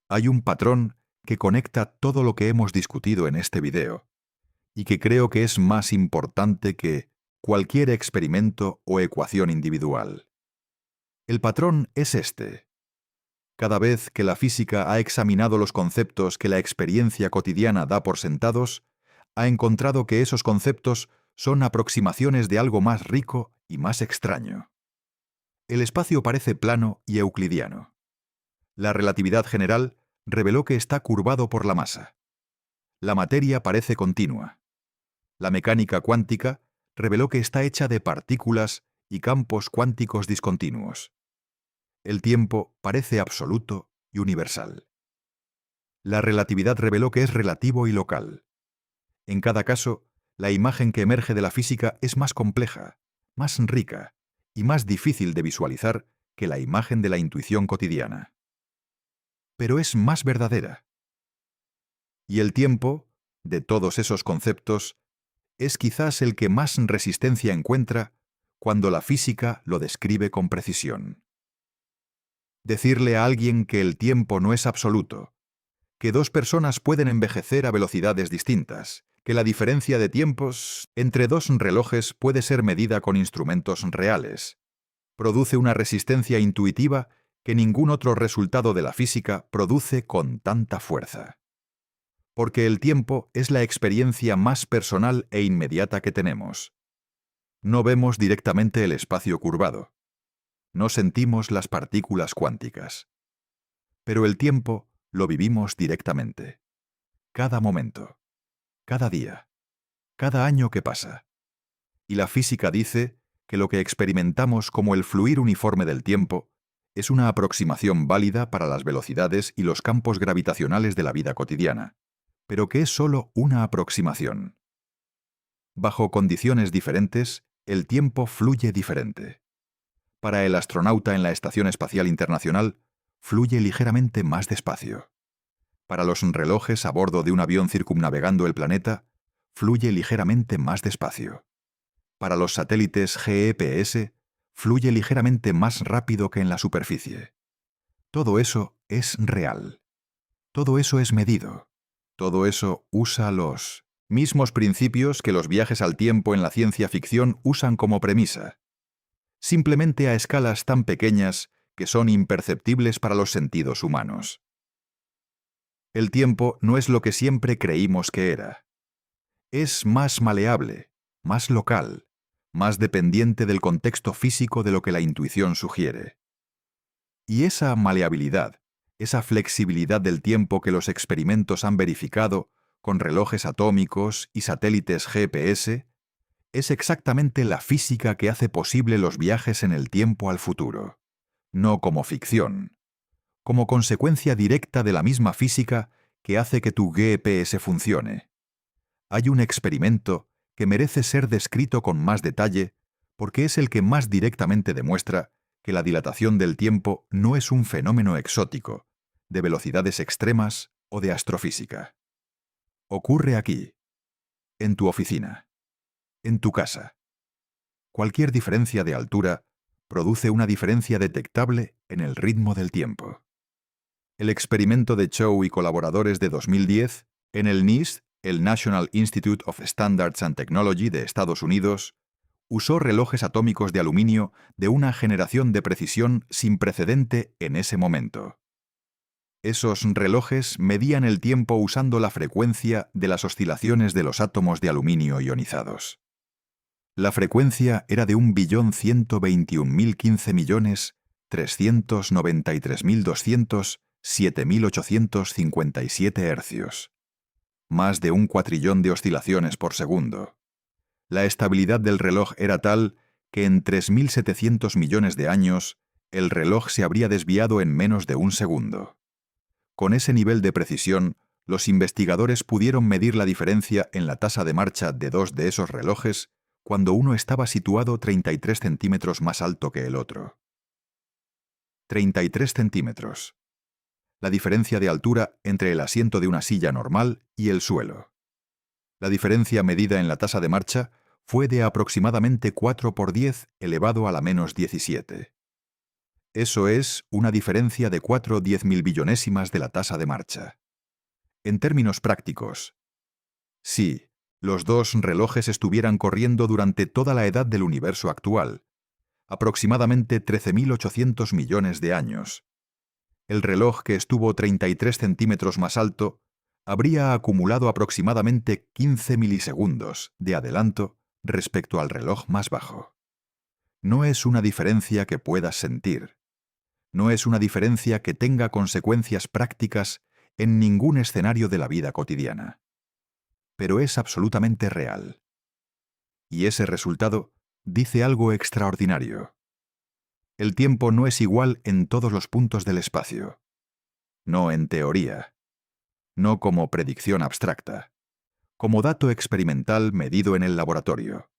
Hay un patrón que conecta todo lo que hemos discutido en este video, y que creo que es más importante que cualquier experimento o ecuación individual. El patrón es este. Cada vez que la física ha examinado los conceptos que la experiencia cotidiana da por sentados, ha encontrado que esos conceptos son aproximaciones de algo más rico y más extraño. El espacio parece plano y euclidiano. La relatividad general reveló que está curvado por la masa. La materia parece continua. La mecánica cuántica reveló que está hecha de partículas y campos cuánticos discontinuos. El tiempo parece absoluto y universal. La relatividad reveló que es relativo y local. En cada caso, la imagen que emerge de la física es más compleja, más rica y más difícil de visualizar que la imagen de la intuición cotidiana. Pero es más verdadera. Y el tiempo, de todos esos conceptos, es quizás el que más resistencia encuentra cuando la física lo describe con precisión. Decirle a alguien que el tiempo no es absoluto, que dos personas pueden envejecer a velocidades distintas, que la diferencia de tiempos entre dos relojes puede ser medida con instrumentos reales, produce una resistencia intuitiva que ningún otro resultado de la física produce con tanta fuerza. Porque el tiempo es la experiencia más personal e inmediata que tenemos. No vemos directamente el espacio curvado. No sentimos las partículas cuánticas. Pero el tiempo lo vivimos directamente. Cada momento, cada día, cada año que pasa. Y la física dice que lo que experimentamos como el fluir uniforme del tiempo es una aproximación válida para las velocidades y los campos gravitacionales de la vida cotidiana, pero que es solo una aproximación. Bajo condiciones diferentes, el tiempo fluye diferente. Para el astronauta en la Estación Espacial Internacional, fluye ligeramente más despacio. Para los relojes a bordo de un avión circumnavegando el planeta, fluye ligeramente más despacio. Para los satélites GPS, fluye ligeramente más rápido que en la superficie. Todo eso es real. Todo eso es medido. Todo eso usa los mismos principios que los viajes al tiempo en la ciencia ficción usan como premisa, simplemente a escalas tan pequeñas que son imperceptibles para los sentidos humanos. El tiempo no es lo que siempre creímos que era. Es más maleable, más local, más dependiente del contexto físico de lo que la intuición sugiere. Y esa maleabilidad, esa flexibilidad del tiempo que los experimentos han verificado con relojes atómicos y satélites GPS, es exactamente la física que hace posible los viajes en el tiempo al futuro, no como ficción, como consecuencia directa de la misma física que hace que tu GPS funcione. Hay un experimento que merece ser descrito con más detalle porque es el que más directamente demuestra que la dilatación del tiempo no es un fenómeno exótico, de velocidades extremas o de astrofísica. Ocurre aquí, en tu oficina, en tu casa. Cualquier diferencia de altura produce una diferencia detectable en el ritmo del tiempo. El experimento de Chow y colaboradores de 2010 en el NIST, el National Institute of Standards and Technology de Estados Unidos, usó relojes atómicos de aluminio de una generación de precisión sin precedente en ese momento. Esos relojes medían el tiempo usando la frecuencia de las oscilaciones de los átomos de aluminio ionizados. La frecuencia era de 1.015.315.393.200.7.857 hercios. Más de 1 cuatrillón de oscilaciones por segundo. La estabilidad del reloj era tal que en 3.700 millones de años el reloj se habría desviado en menos de un segundo. Con ese nivel de precisión, los investigadores pudieron medir la diferencia en la tasa de marcha de dos de esos relojes cuando uno estaba situado 33 centímetros más alto que el otro. 33 centímetros. La diferencia de altura entre el asiento de una silla normal y el suelo. La diferencia medida en la tasa de marcha fue de aproximadamente 4 por 10 elevado a la menos 17. Eso es una diferencia de 4 10.000 de la tasa de marcha. En términos prácticos, si los dos relojes estuvieran corriendo durante toda la edad del universo actual, aproximadamente 13.800 millones de años, el reloj que estuvo 33 centímetros más alto habría acumulado aproximadamente 15 milisegundos de adelanto respecto al reloj más bajo. No es una diferencia que puedas sentir. No es una diferencia que tenga consecuencias prácticas en ningún escenario de la vida cotidiana. Pero es absolutamente real. Y ese resultado dice algo extraordinario. El tiempo no es igual en todos los puntos del espacio. No en teoría. No como predicción abstracta. Como dato experimental medido en el laboratorio.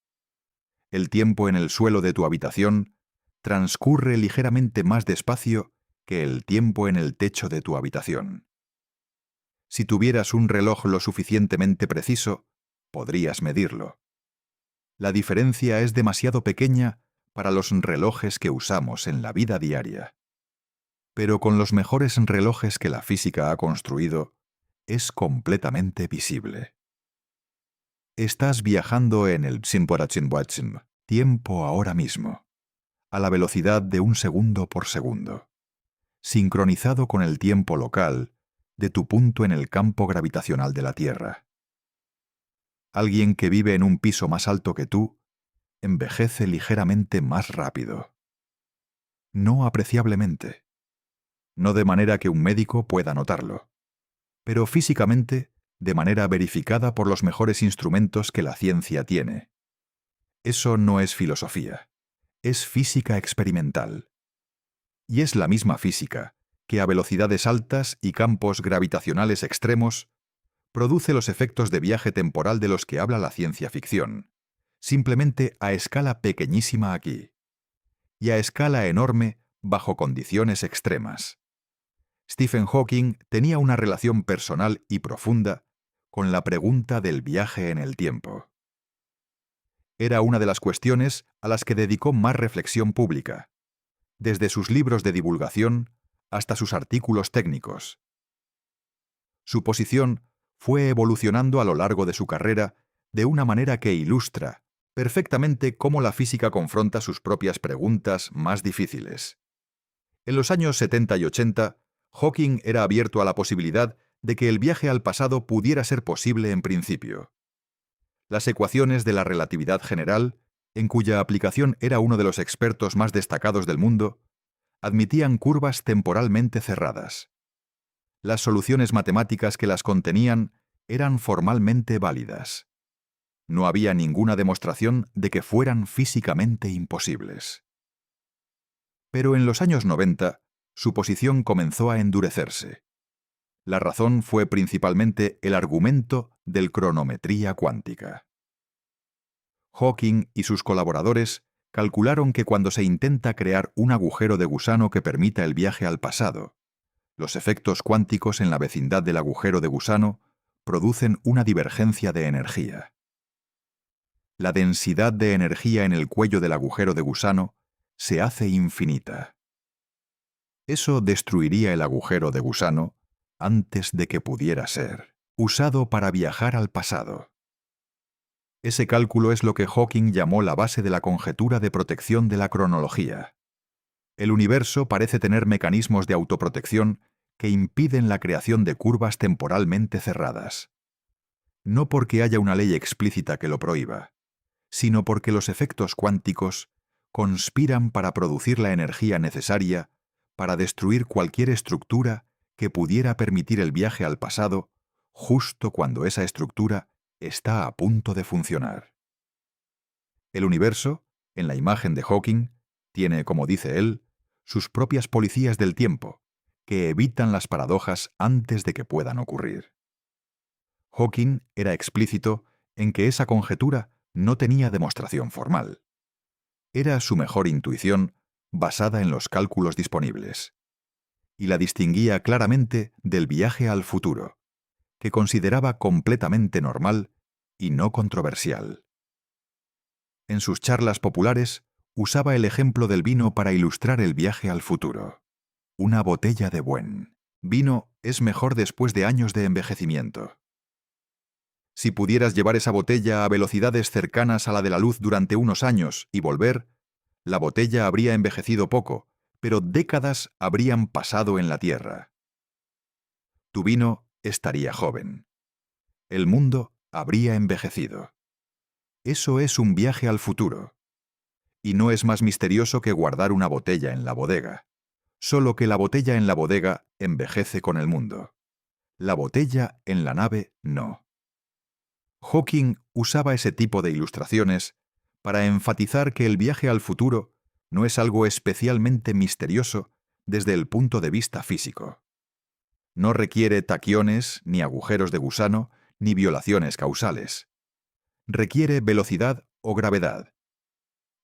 El tiempo en el suelo de tu habitación transcurre ligeramente más despacio que el tiempo en el techo de tu habitación. Si tuvieras un reloj lo suficientemente preciso, podrías medirlo. La diferencia es demasiado pequeña para los relojes que usamos en la vida diaria. Pero con los mejores relojes que la física ha construido, es completamente visible. Estás viajando en el tiempo ahora mismo, a la velocidad de 1 segundo por segundo, sincronizado con el tiempo local de tu punto en el campo gravitacional de la Tierra. Alguien que vive en un piso más alto que tú envejece ligeramente más rápido. No apreciablemente. No de manera que un médico pueda notarlo, pero físicamente de manera verificada por los mejores instrumentos que la ciencia tiene. Eso no es filosofía, es física experimental. Y es la misma física que a velocidades altas y campos gravitacionales extremos produce los efectos de viaje temporal de los que habla la ciencia ficción, simplemente a escala pequeñísima aquí, y a escala enorme bajo condiciones extremas. Stephen Hawking tenía una relación personal y profunda con la pregunta del viaje en el tiempo. Era una de las cuestiones a las que dedicó más reflexión pública, desde sus libros de divulgación hasta sus artículos técnicos. Su posición fue evolucionando a lo largo de su carrera de una manera que ilustra perfectamente cómo la física confronta sus propias preguntas más difíciles. En los años 70 y 80, Hawking era abierto a la posibilidad de que el viaje al pasado pudiera ser posible en principio. Las ecuaciones de la relatividad general, en cuya aplicación era uno de los expertos más destacados del mundo, admitían curvas temporalmente cerradas. Las soluciones matemáticas que las contenían eran formalmente válidas. No había ninguna demostración de que fueran físicamente imposibles. Pero en los años 90, su posición comenzó a endurecerse. La razón fue principalmente el argumento del cronometría cuántica. Hawking y sus colaboradores calcularon que cuando se intenta crear un agujero de gusano que permita el viaje al pasado, los efectos cuánticos en la vecindad del agujero de gusano producen una divergencia de energía. La densidad de energía en el cuello del agujero de gusano se hace infinita. Eso destruiría el agujero de gusano antes de que pudiera ser usado para viajar al pasado. Ese cálculo es lo que Hawking llamó la base de la conjetura de protección de la cronología. El universo parece tener mecanismos de autoprotección que impiden la creación de curvas temporalmente cerradas. No porque haya una ley explícita que lo prohíba, sino porque los efectos cuánticos conspiran para producir la energía necesaria para destruir cualquier estructura que pudiera permitir el viaje al pasado justo cuando esa estructura está a punto de funcionar. El universo, en la imagen de Hawking, tiene, como dice él, sus propias policías del tiempo, que evitan las paradojas antes de que puedan ocurrir. Hawking era explícito en que esa conjetura no tenía demostración formal. Era su mejor intuición basada en los cálculos disponibles. Y la distinguía claramente del viaje al futuro, que consideraba completamente normal y no controversial. En sus charlas populares, usaba el ejemplo del vino para ilustrar el viaje al futuro. Una botella de buen vino es mejor después de años de envejecimiento. Si pudieras llevar esa botella a velocidades cercanas a la de la luz durante unos años y volver, la botella habría envejecido poco, pero décadas habrían pasado en la Tierra. Tu vino estaría joven. El mundo habría envejecido. Eso es un viaje al futuro. Y no es más misterioso que guardar una botella en la bodega. Solo que la botella en la bodega envejece con el mundo. La botella en la nave no. Hawking usaba ese tipo de ilustraciones para enfatizar que el viaje al futuro no es algo especialmente misterioso desde el punto de vista físico. No requiere taquiones, ni agujeros de gusano, ni violaciones causales. Requiere velocidad o gravedad.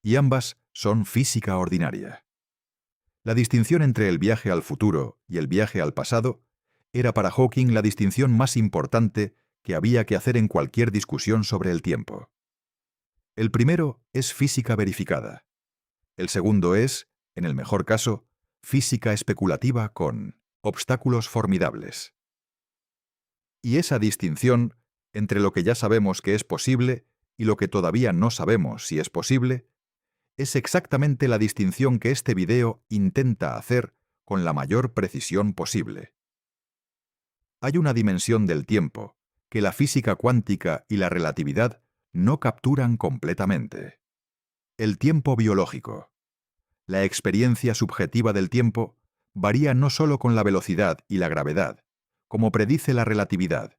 Y ambas son física ordinaria. La distinción entre el viaje al futuro y el viaje al pasado era para Hawking la distinción más importante que había que hacer en cualquier discusión sobre el tiempo. El primero es física verificada. El segundo es, en el mejor caso, física especulativa con obstáculos formidables. Y esa distinción entre lo que ya sabemos que es posible y lo que todavía no sabemos si es posible, es exactamente la distinción que este video intenta hacer con la mayor precisión posible. Hay una dimensión del tiempo que la física cuántica y la relatividad no capturan completamente. El tiempo biológico. La experiencia subjetiva del tiempo varía no solo con la velocidad y la gravedad, como predice la relatividad.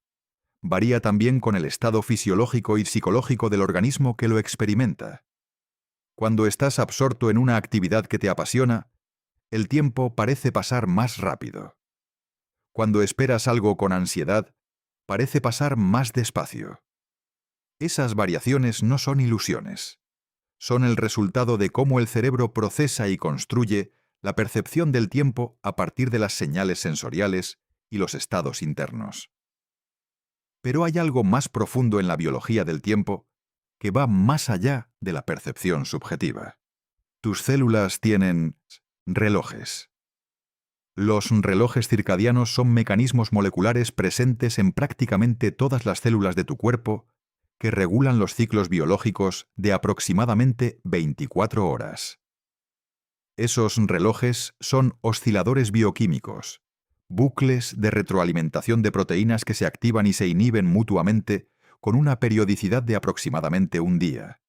Varía también con el estado fisiológico y psicológico del organismo que lo experimenta. Cuando estás absorto en una actividad que te apasiona, el tiempo parece pasar más rápido. Cuando esperas algo con ansiedad, parece pasar más despacio. Esas variaciones no son ilusiones. Son el resultado de cómo el cerebro procesa y construye la percepción del tiempo a partir de las señales sensoriales y los estados internos. Pero hay algo más profundo en la biología del tiempo que va más allá de la percepción subjetiva. Tus células tienen relojes. Los relojes circadianos son mecanismos moleculares presentes en prácticamente todas las células de tu cuerpo que regulan los ciclos biológicos de aproximadamente 24 horas. Esos relojes son osciladores bioquímicos, bucles de retroalimentación de proteínas que se activan y se inhiben mutuamente con una periodicidad de aproximadamente un día.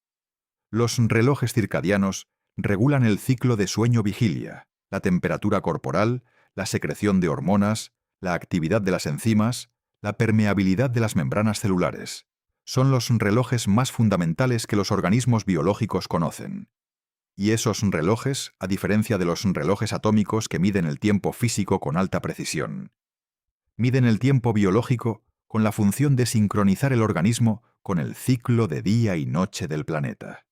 Los relojes circadianos regulan el ciclo de sueño-vigilia, la temperatura corporal, la secreción de hormonas, La actividad de las enzimas, la permeabilidad de las membranas celulares, son los relojes más fundamentales que los organismos biológicos conocen. Y esos relojes, a diferencia de los relojes atómicos que miden el tiempo físico con alta precisión, miden el tiempo biológico con la función de sincronizar el organismo con el ciclo de día y noche del planeta.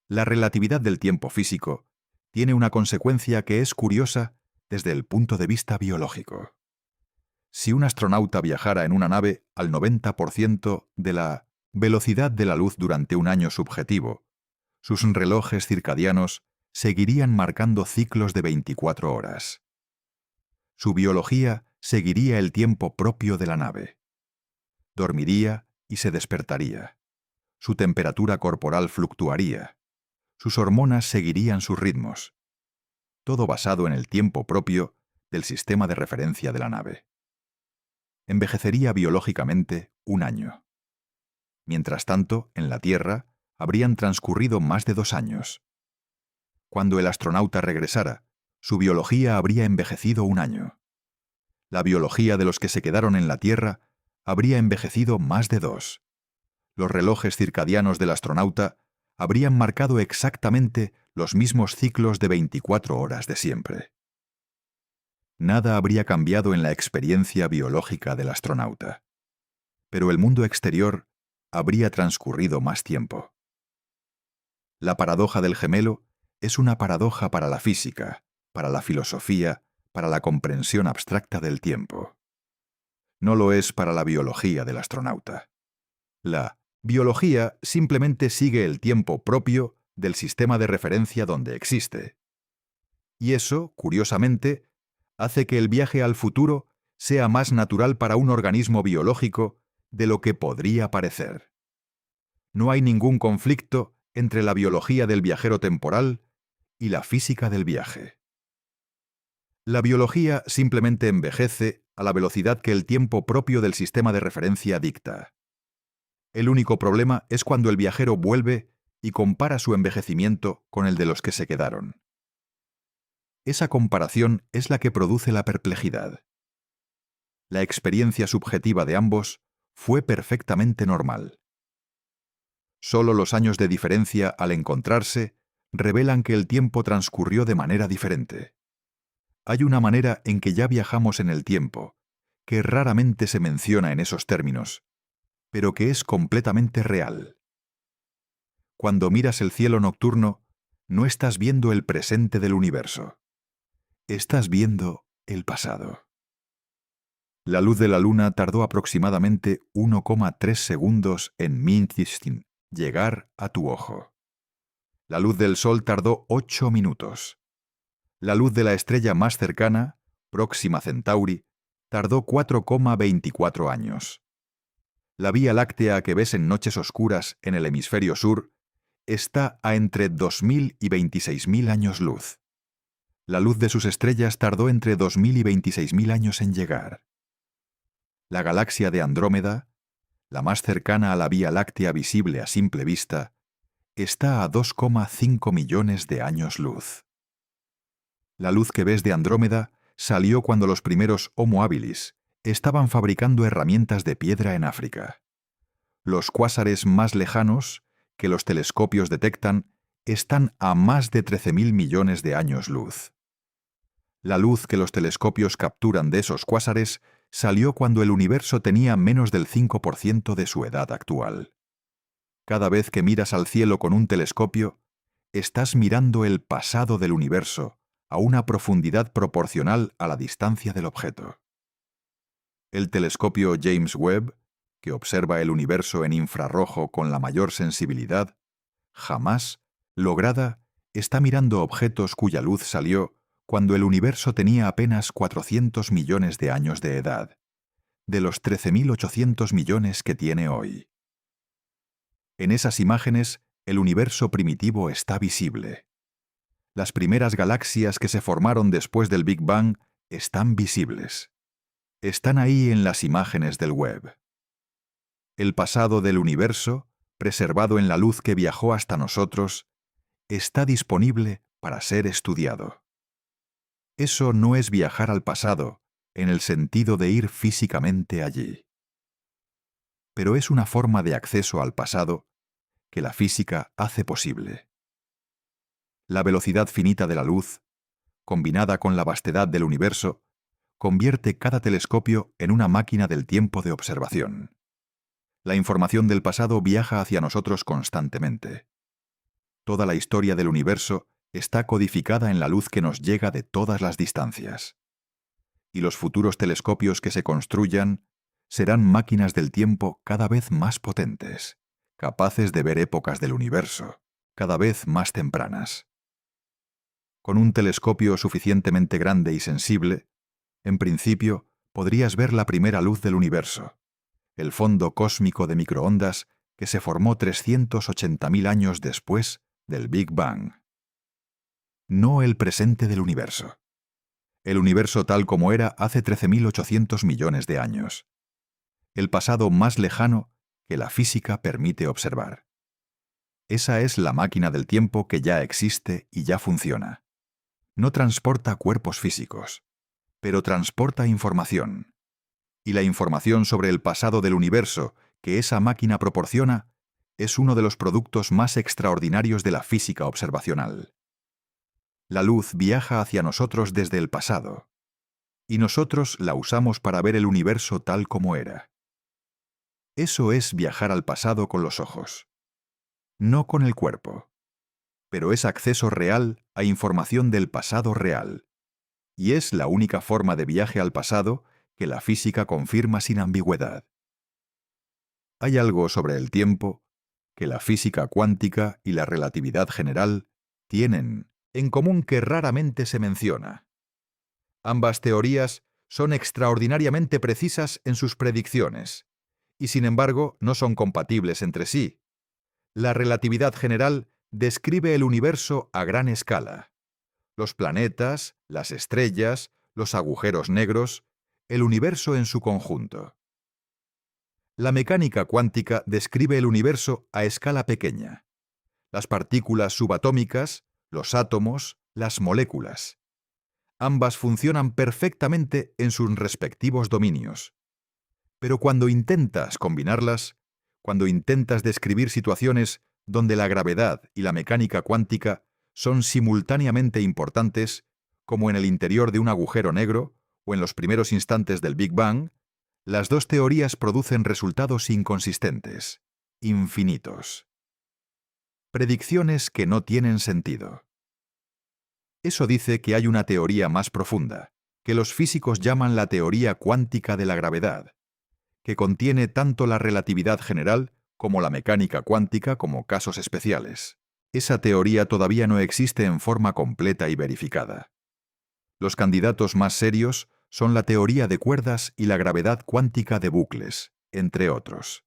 La relatividad del tiempo físico tiene una consecuencia que es curiosa desde el punto de vista biológico. Si un astronauta viajara en una nave al 90% de la velocidad de la luz durante un año subjetivo, sus relojes circadianos seguirían marcando ciclos de 24 horas. Su biología seguiría el tiempo propio de la nave. Dormiría y se despertaría. Su temperatura corporal fluctuaría. Sus hormonas seguirían sus ritmos. Todo basado en el tiempo propio del sistema de referencia de la nave. Envejecería biológicamente un año. Mientras tanto, en la Tierra, habrían transcurrido más de 2 años. Cuando el astronauta regresara, su biología habría envejecido un año. La biología de los que se quedaron en la Tierra habría envejecido más de 2. Los relojes circadianos del astronauta habrían marcado exactamente los mismos ciclos de 24 horas de siempre. Nada habría cambiado en la experiencia biológica del astronauta. Pero el mundo exterior habría transcurrido más tiempo. La paradoja del gemelo es una paradoja para la física, para la filosofía, para la comprensión abstracta del tiempo. No lo es para la biología del astronauta. La biología simplemente sigue el tiempo propio del sistema de referencia donde existe. Y eso, curiosamente, hace que el viaje al futuro sea más natural para un organismo biológico de lo que podría parecer. No hay ningún conflicto entre la biología del viajero temporal y la física del viaje. La biología simplemente envejece a la velocidad que el tiempo propio del sistema de referencia dicta. El único problema es cuando el viajero vuelve y compara su envejecimiento con el de los que se quedaron. Esa comparación es la que produce la perplejidad. La experiencia subjetiva de ambos fue perfectamente normal. Solo los años de diferencia al encontrarse revelan que el tiempo transcurrió de manera diferente. Hay una manera en que ya viajamos en el tiempo, que raramente se menciona en esos términos, pero que es completamente real. Cuando miras el cielo nocturno, no estás viendo el presente del universo. Estás viendo el pasado. La luz de la luna tardó aproximadamente 1,3 segundos en llegar a tu ojo. La luz del sol tardó 8 minutos. La luz de la estrella más cercana, Próxima Centauri, tardó 4,24 años. La Vía Láctea que ves en noches oscuras en el hemisferio sur está a entre 2.000 y 26.000 años luz. La luz de sus estrellas tardó entre 2.000 y 26.000 años en llegar. La galaxia de Andrómeda, la más cercana a la Vía Láctea visible a simple vista, está a 2,5 millones de años luz. La luz que ves de Andrómeda salió cuando los primeros Homo habilis estaban fabricando herramientas de piedra en África. Los cuásares más lejanos, que los telescopios detectan, están a más de 13.000 millones de años luz. La luz que los telescopios capturan de esos cuásares salió cuando el universo tenía menos del 5% de su edad actual. Cada vez que miras al cielo con un telescopio, estás mirando el pasado del universo a una profundidad proporcional a la distancia del objeto. El telescopio James Webb, que observa el universo en infrarrojo con la mayor sensibilidad, jamás lograda, está mirando objetos cuya luz salió cuando el universo tenía apenas 400 millones de años de edad, de los 13.800 millones que tiene hoy. En esas imágenes, el universo primitivo está visible. Las primeras galaxias que se formaron después del Big Bang están visibles. Están ahí en las imágenes del Webb. El pasado del universo, preservado en la luz que viajó hasta nosotros, está disponible para ser estudiado. Eso no es viajar al pasado, en el sentido de ir físicamente allí. Pero es una forma de acceso al pasado que la física hace posible. La velocidad finita de la luz, combinada con la vastedad del universo, convierte cada telescopio en una máquina del tiempo de observación. La información del pasado viaja hacia nosotros constantemente. Toda la historia del universo está codificada en la luz que nos llega de todas las distancias. Y los futuros telescopios que se construyan serán máquinas del tiempo cada vez más potentes, capaces de ver épocas del universo, cada vez más tempranas. Con un telescopio suficientemente grande y sensible, en principio podrías ver la primera luz del universo, el fondo cósmico de microondas que se formó 380.000 años después del Big Bang. No el presente del universo. El universo tal como era hace 13.800 millones de años. El pasado más lejano que la física permite observar. Esa es la máquina del tiempo que ya existe y ya funciona. No transporta cuerpos físicos, pero transporta información. Y la información sobre el pasado del universo que esa máquina proporciona es uno de los productos más extraordinarios de la física observacional. La luz viaja hacia nosotros desde el pasado, y nosotros la usamos para ver el universo tal como era. Eso es viajar al pasado con los ojos, no con el cuerpo, pero es acceso real a información del pasado real, y es la única forma de viaje al pasado que la física confirma sin ambigüedad. Hay algo sobre el tiempo que la física cuántica y la relatividad general tienen en común que raramente se menciona. Ambas teorías son extraordinariamente precisas en sus predicciones, y sin embargo no son compatibles entre sí. La relatividad general describe el universo a gran escala. Los planetas, las estrellas, los agujeros negros, el universo en su conjunto. La mecánica cuántica describe el universo a escala pequeña. Las partículas subatómicas, los átomos, las moléculas. Ambas funcionan perfectamente en sus respectivos dominios. Pero cuando intentas combinarlas, cuando intentas describir situaciones donde la gravedad y la mecánica cuántica son simultáneamente importantes, como en el interior de un agujero negro o en los primeros instantes del Big Bang, las dos teorías producen resultados inconsistentes, infinitos. Predicciones que no tienen sentido. Eso dice que hay una teoría más profunda, que los físicos llaman la teoría cuántica de la gravedad, que contiene tanto la relatividad general como la mecánica cuántica como casos especiales. Esa teoría todavía no existe en forma completa y verificada. Los candidatos más serios son la teoría de cuerdas y la gravedad cuántica de bucles, entre otros.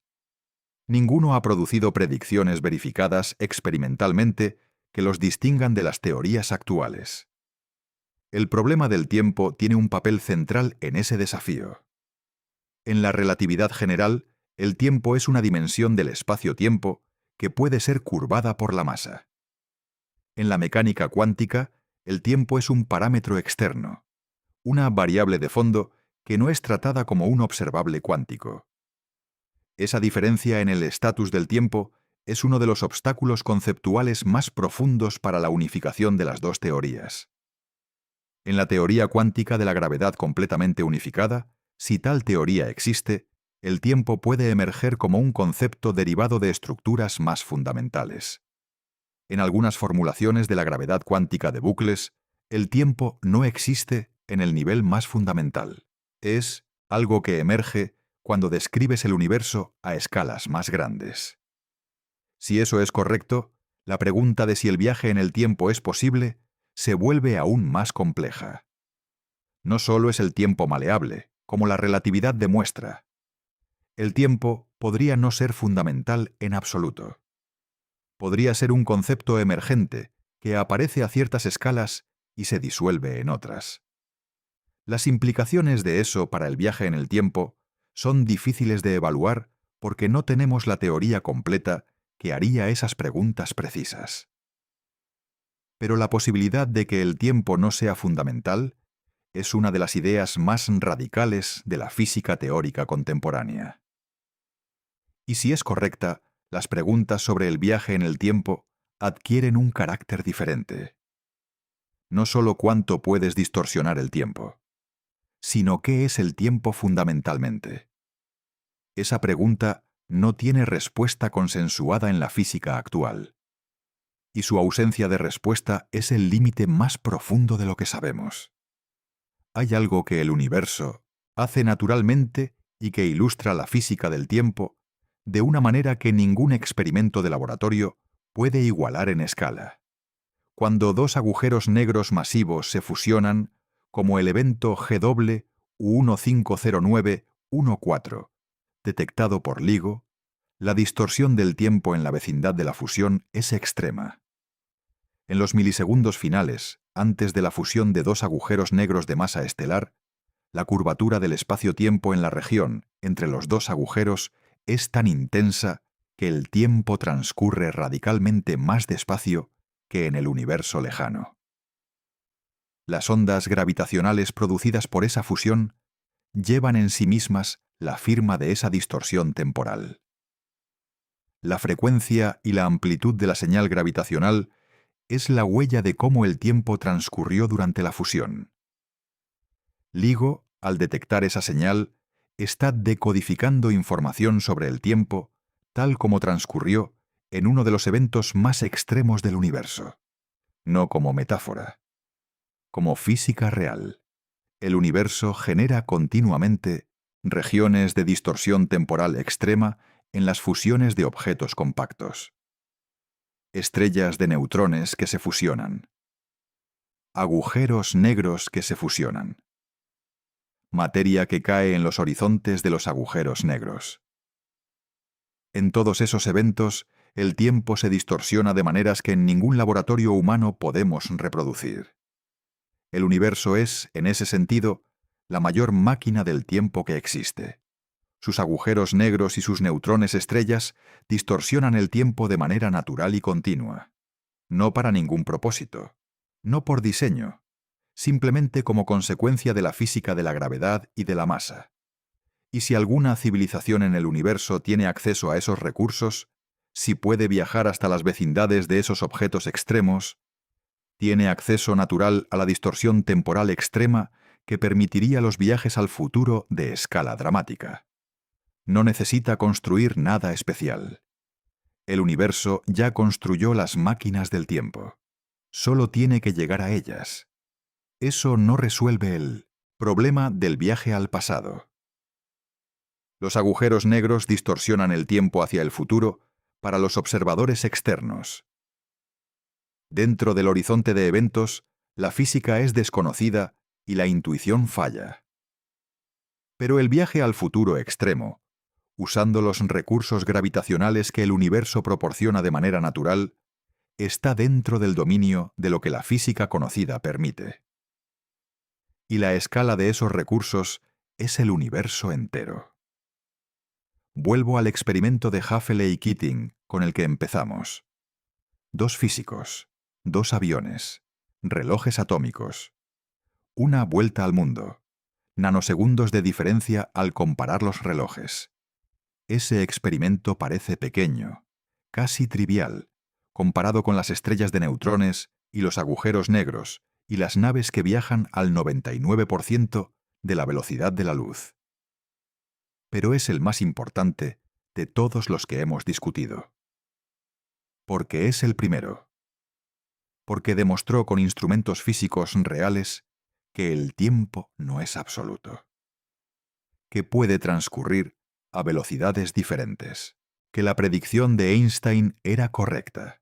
Ninguno ha producido predicciones verificadas experimentalmente que los distingan de las teorías actuales. El problema del tiempo tiene un papel central en ese desafío. En la relatividad general, el tiempo es una dimensión del espacio-tiempo que puede ser curvada por la masa. En la mecánica cuántica, el tiempo es un parámetro externo, una variable de fondo que no es tratada como un observable cuántico. Esa diferencia en el estatus del tiempo es uno de los obstáculos conceptuales más profundos para la unificación de las dos teorías. En la teoría cuántica de la gravedad completamente unificada, si tal teoría existe, el tiempo puede emerger como un concepto derivado de estructuras más fundamentales. En algunas formulaciones de la gravedad cuántica de bucles, el tiempo no existe en el nivel más fundamental. Es algo que emerge cuando describes el universo a escalas más grandes. Si eso es correcto, la pregunta de si el viaje en el tiempo es posible se vuelve aún más compleja. No solo es el tiempo maleable, como la relatividad demuestra. El tiempo podría no ser fundamental en absoluto. Podría ser un concepto emergente que aparece a ciertas escalas y se disuelve en otras. Las implicaciones de eso para el viaje en el tiempo son difíciles de evaluar porque no tenemos la teoría completa que haría esas preguntas precisas. Pero la posibilidad de que el tiempo no sea fundamental es una de las ideas más radicales de la física teórica contemporánea. Y si es correcta, las preguntas sobre el viaje en el tiempo adquieren un carácter diferente. No solo cuánto puedes distorsionar el tiempo, sino qué es el tiempo fundamentalmente. Esa pregunta no tiene respuesta consensuada en la física actual, y su ausencia de respuesta es el límite más profundo de lo que sabemos. Hay algo que el universo hace naturalmente y que ilustra la física del tiempo de una manera que ningún experimento de laboratorio puede igualar en escala. Cuando dos agujeros negros masivos se fusionan, como el evento GW 150914, detectado por LIGO, la distorsión del tiempo en la vecindad de la fusión es extrema. En los milisegundos finales, antes de la fusión de dos agujeros negros de masa estelar, la curvatura del espacio-tiempo en la región entre los dos agujeros es tan intensa que el tiempo transcurre radicalmente más despacio que en el universo lejano. Las ondas gravitacionales producidas por esa fusión llevan en sí mismas la firma de esa distorsión temporal. La frecuencia y la amplitud de la señal gravitacional es la huella de cómo el tiempo transcurrió durante la fusión. LIGO, al detectar esa señal, está decodificando información sobre el tiempo tal como transcurrió en uno de los eventos más extremos del universo. No como metáfora, como física real. El universo genera continuamente regiones de distorsión temporal extrema en las fusiones de objetos compactos. Estrellas de neutrones que se fusionan. Agujeros negros que se fusionan. Materia que cae en los horizontes de los agujeros negros. En todos esos eventos, el tiempo se distorsiona de maneras que en ningún laboratorio humano podemos reproducir. El universo es, en ese sentido, la mayor máquina del tiempo que existe. Sus agujeros negros y sus neutrones estrellas distorsionan el tiempo de manera natural y continua. No para ningún propósito, no por diseño, simplemente como consecuencia de la física de la gravedad y de la masa. Y si alguna civilización en el universo tiene acceso a esos recursos, si puede viajar hasta las vecindades de esos objetos extremos, tiene acceso natural a la distorsión temporal extrema que permitiría los viajes al futuro de escala dramática. No necesita construir nada especial. El universo ya construyó las máquinas del tiempo. Solo tiene que llegar a ellas. Eso no resuelve el problema del viaje al pasado. Los agujeros negros distorsionan el tiempo hacia el futuro para los observadores externos. Dentro del horizonte de eventos, la física es desconocida y la intuición falla. Pero el viaje al futuro extremo, usando los recursos gravitacionales que el universo proporciona de manera natural, está dentro del dominio de lo que la física conocida permite. Y la escala de esos recursos es el universo entero. Vuelvo al experimento de Haffele y Keating con el que empezamos. Dos físicos, dos aviones, relojes atómicos, una vuelta al mundo, nanosegundos de diferencia al comparar los relojes. Ese experimento parece pequeño, casi trivial, comparado con las estrellas de neutrones y los agujeros negros y las naves que viajan al 99% de la velocidad de la luz. Pero es el más importante de todos los que hemos discutido. Porque es el primero. Porque demostró con instrumentos físicos reales que el tiempo no es absoluto. Que puede transcurrir a velocidades diferentes. Que la predicción de Einstein era correcta.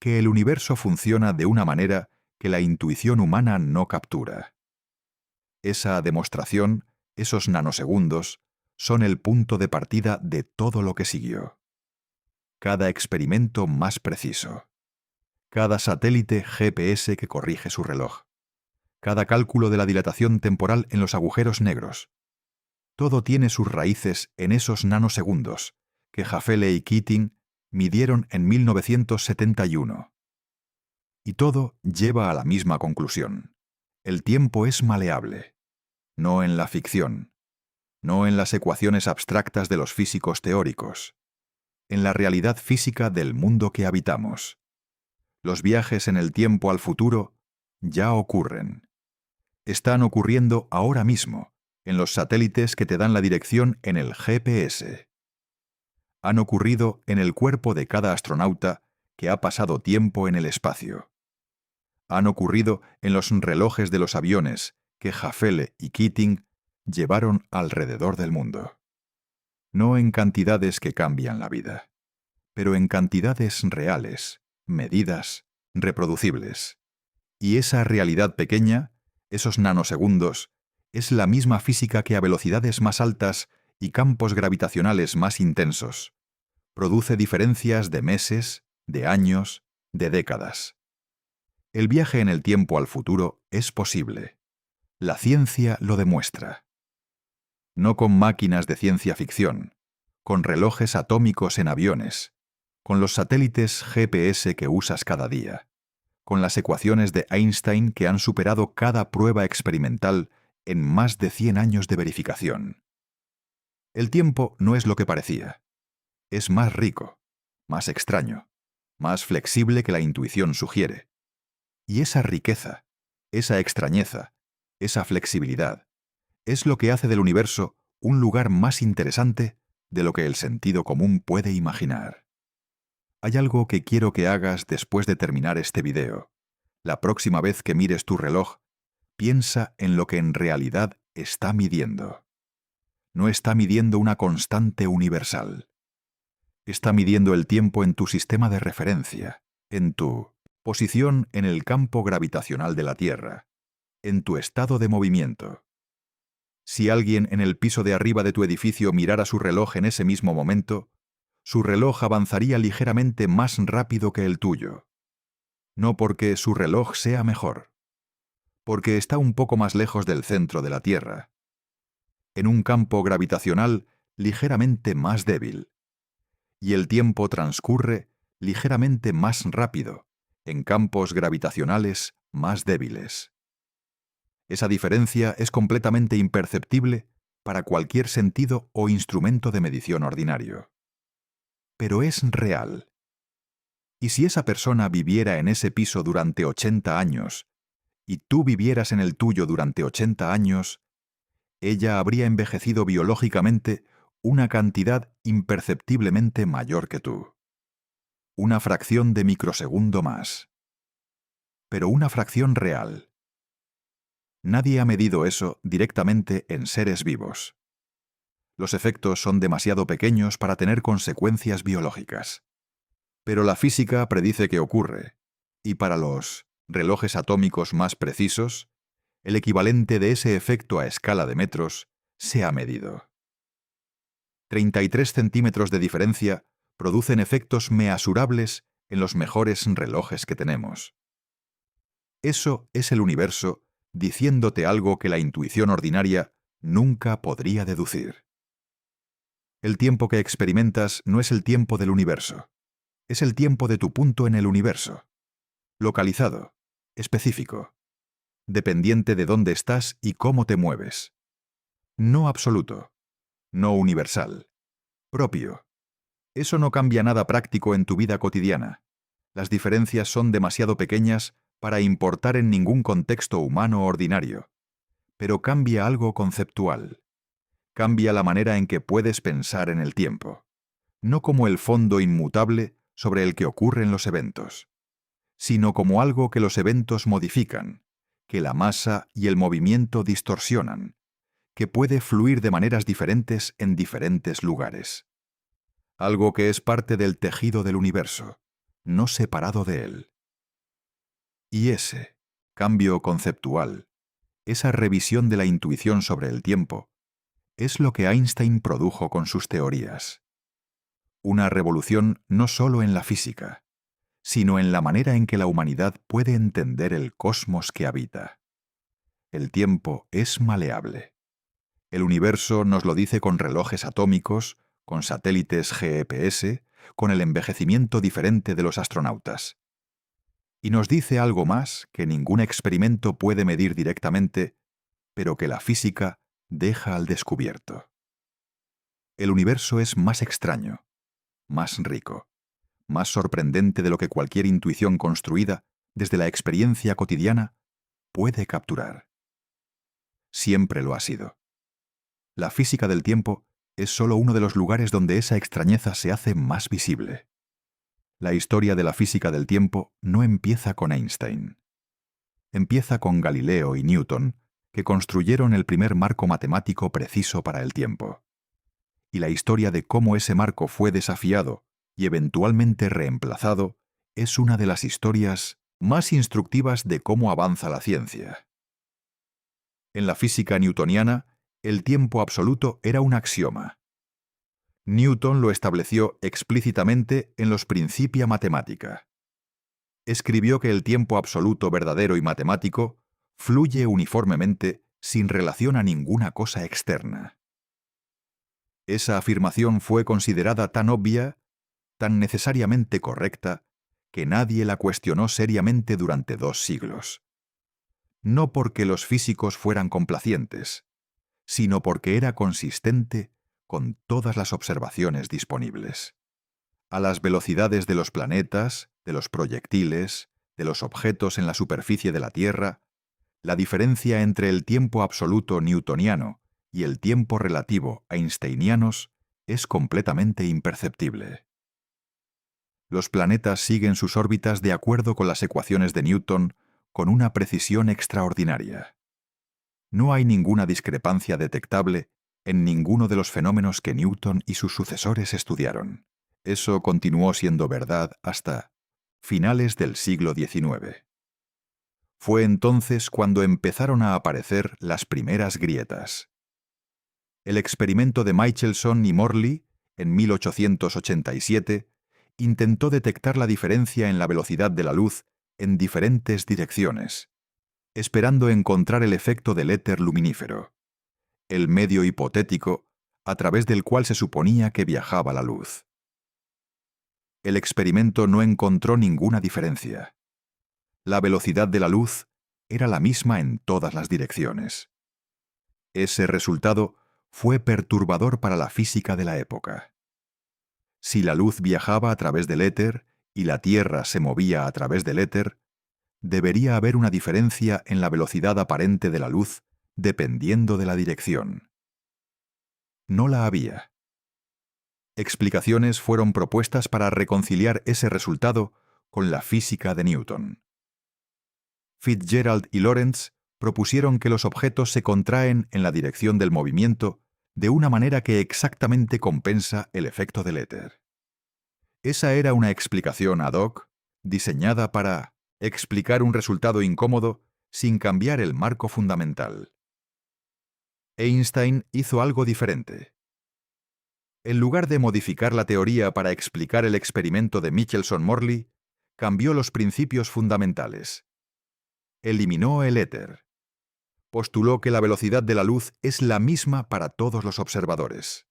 Que el universo funciona de una manera que la intuición humana no captura. Esa demostración, esos nanosegundos, son el punto de partida de todo lo que siguió. Cada experimento más preciso. Cada satélite GPS que corrige su reloj. Cada cálculo de la dilatación temporal en los agujeros negros. Todo tiene sus raíces en esos nanosegundos que Haffele y Keating midieron en 1971. Y todo lleva a la misma conclusión. El tiempo es maleable, no en la ficción, no en las ecuaciones abstractas de los físicos teóricos, en la realidad física del mundo que habitamos. Los viajes en el tiempo al futuro ya ocurren. Están ocurriendo ahora mismo, en los satélites que te dan la dirección en el GPS. Han ocurrido en el cuerpo de cada astronauta que ha pasado tiempo en el espacio. Han ocurrido en los relojes de los aviones que Jafele y Keating llevaron alrededor del mundo. No en cantidades que cambian la vida, pero en cantidades reales, medidas, reproducibles. Y esa realidad pequeña, esos nanosegundos, es la misma física que a velocidades más altas y campos gravitacionales más intensos produce diferencias de meses, de años, de décadas. El viaje en el tiempo al futuro es posible. La ciencia lo demuestra. No con máquinas de ciencia ficción, con relojes atómicos en aviones, con los satélites GPS que usas cada día, con las ecuaciones de Einstein que han superado cada prueba experimental en más de 100 años de verificación. El tiempo no es lo que parecía. Es más rico, más extraño, más flexible que la intuición sugiere. Y esa riqueza, esa extrañeza, esa flexibilidad, es lo que hace del universo un lugar más interesante de lo que el sentido común puede imaginar. Hay algo que quiero que hagas después de terminar este video. La próxima vez que mires tu reloj, piensa en lo que en realidad está midiendo. No está midiendo una constante universal. Está midiendo el tiempo en tu sistema de referencia, en tu posición en el campo gravitacional de la Tierra, en tu estado de movimiento. Si alguien en el piso de arriba de tu edificio mirara su reloj en ese mismo momento, su reloj avanzaría ligeramente más rápido que el tuyo. No porque su reloj sea mejor, porque está un poco más lejos del centro de la Tierra, en un campo gravitacional ligeramente más débil. Y el tiempo transcurre ligeramente más rápido, en campos gravitacionales más débiles. Esa diferencia es completamente imperceptible para cualquier sentido o instrumento de medición ordinario. Pero es real. Y si esa persona viviera en ese piso durante 80 años, y tú vivieras en el tuyo durante 80 años, ella habría envejecido biológicamente una cantidad imperceptiblemente mayor que tú. Una fracción de microsegundo más. Pero una fracción real. Nadie ha medido eso directamente en seres vivos. Los efectos son demasiado pequeños para tener consecuencias biológicas. Pero la física predice que ocurre, y para los relojes atómicos más precisos, el equivalente de ese efecto a escala de metros se ha medido. 33 centímetros de diferencia producen efectos measurables en los mejores relojes que tenemos. Eso es el universo diciéndote algo que la intuición ordinaria nunca podría deducir. El tiempo que experimentas no es el tiempo del universo. Es el tiempo de tu punto en el universo. Localizado, específico, dependiente de dónde estás y cómo te mueves. No absoluto, no universal, propio. Eso no cambia nada práctico en tu vida cotidiana. Las diferencias son demasiado pequeñas para importar en ningún contexto humano ordinario. Pero cambia algo conceptual. Cambia la manera en que puedes pensar en el tiempo. No como el fondo inmutable sobre el que ocurren los eventos, sino como algo que los eventos modifican, que la masa y el movimiento distorsionan, que puede fluir de maneras diferentes en diferentes lugares. Algo que es parte del tejido del universo, no separado de él. Y ese cambio conceptual, esa revisión de la intuición sobre el tiempo, es lo que Einstein produjo con sus teorías. Una revolución no solo en la física, sino en la manera en que la humanidad puede entender el cosmos que habita. El tiempo es maleable. El universo nos lo dice con relojes atómicos, con satélites GPS, con el envejecimiento diferente de los astronautas. y nos dice algo más que ningún experimento puede medir directamente, pero que la física deja al descubierto. El universo es más extraño, más rico, más sorprendente de lo que cualquier intuición construida desde la experiencia cotidiana puede capturar. Siempre lo ha sido. La física del tiempo es solo uno de los lugares donde esa extrañeza se hace más visible. La historia de la física del tiempo no empieza con Einstein. Empieza con Galileo y Newton, que construyeron el primer marco matemático preciso para el tiempo. Y la historia de cómo ese marco fue desafiado y eventualmente reemplazado es una de las historias más instructivas de cómo avanza la ciencia. En la física newtoniana, el tiempo absoluto era un axioma. Newton lo estableció explícitamente en los Principia Mathematica. Escribió que el tiempo absoluto verdadero y matemático fluye uniformemente sin relación a ninguna cosa externa. Esa afirmación fue considerada tan obvia, tan necesariamente correcta, que nadie la cuestionó seriamente durante 2 siglos. No porque los físicos fueran complacientes, sino porque era consistente con todas las observaciones disponibles. A las velocidades de los planetas, de los proyectiles, de los objetos en la superficie de la Tierra, la diferencia entre el tiempo absoluto newtoniano y el tiempo relativo einsteinianos es completamente imperceptible. Los planetas siguen sus órbitas de acuerdo con las ecuaciones de Newton con una precisión extraordinaria. No hay ninguna discrepancia detectable en ninguno de los fenómenos que Newton y sus sucesores estudiaron. Eso continuó siendo verdad hasta finales del siglo XIX. Fue entonces cuando empezaron a aparecer las primeras grietas. El experimento de Michelson y Morley, en 1887, intentó detectar la diferencia en la velocidad de la luz en diferentes direcciones, esperando encontrar el efecto del éter luminífero, el medio hipotético a través del cual se suponía que viajaba la luz. El experimento no encontró ninguna diferencia. La velocidad de la luz era la misma en todas las direcciones. Ese resultado fue perturbador para la física de la época. Si la luz viajaba a través del éter y la Tierra se movía a través del éter, debería haber una diferencia en la velocidad aparente de la luz dependiendo de la dirección. No la había. Explicaciones fueron propuestas para reconciliar ese resultado con la física de Newton. Fitzgerald y Lorentz propusieron que los objetos se contraen en la dirección del movimiento de una manera que exactamente compensa el efecto del éter. Esa era una explicación ad hoc, diseñada para explicar un resultado incómodo sin cambiar el marco fundamental. Einstein hizo algo diferente. En lugar de modificar la teoría para explicar el experimento de Michelson-Morley, cambió los principios fundamentales. Eliminó el éter. Postuló que la velocidad de la luz es la misma para todos los observadores.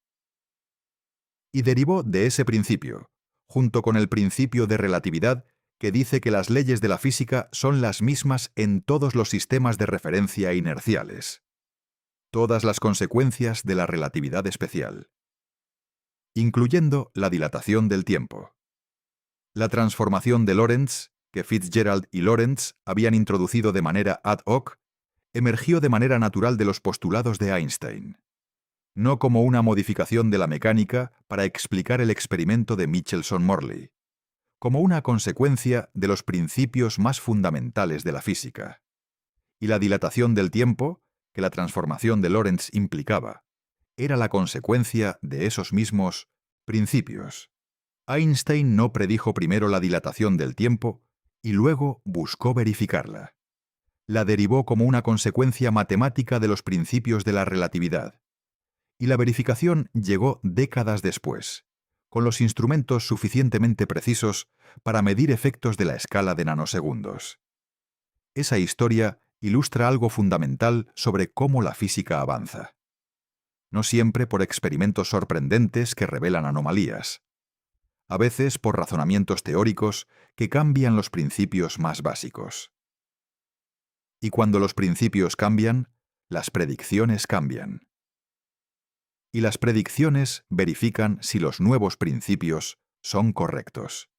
Y derivó de ese principio, junto con el principio de relatividad, que dice que las leyes de la física son las mismas en todos los sistemas de referencia inerciales. Todas las consecuencias de la relatividad especial, incluyendo la dilatación del tiempo. La transformación de Lorentz, que Fitzgerald y Lorentz habían introducido de manera ad hoc, emergió de manera natural de los postulados de Einstein, no como una modificación de la mecánica para explicar el experimento de Michelson-Morley, como una consecuencia de los principios más fundamentales de la física. Y la dilatación del tiempo, que la transformación de Lorentz implicaba, era la consecuencia de esos mismos principios. Einstein no predijo primero la dilatación del tiempo y luego buscó verificarla. La derivó como una consecuencia matemática de los principios de la relatividad. Y la verificación llegó décadas después, con los instrumentos suficientemente precisos para medir efectos de la escala de nanosegundos. Esa historia ilustra algo fundamental sobre cómo la física avanza. No siempre por experimentos sorprendentes que revelan anomalías. a veces por razonamientos teóricos que cambian los principios más básicos. Y cuando los principios cambian, las predicciones cambian. Y las predicciones verifican si los nuevos principios son correctos.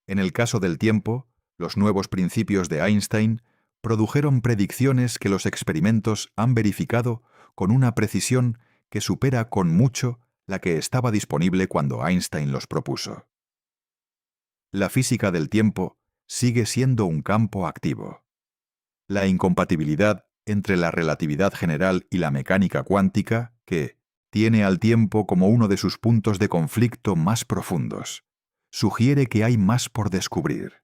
En el caso del tiempo, los nuevos principios de Einstein produjeron predicciones que los experimentos han verificado con una precisión que supera con mucho la que estaba disponible cuando Einstein los propuso. La física del tiempo sigue siendo un campo activo. La incompatibilidad entre la relatividad general y la mecánica cuántica, que tiene al tiempo como uno de sus puntos de conflicto más profundos, sugiere que hay más por descubrir.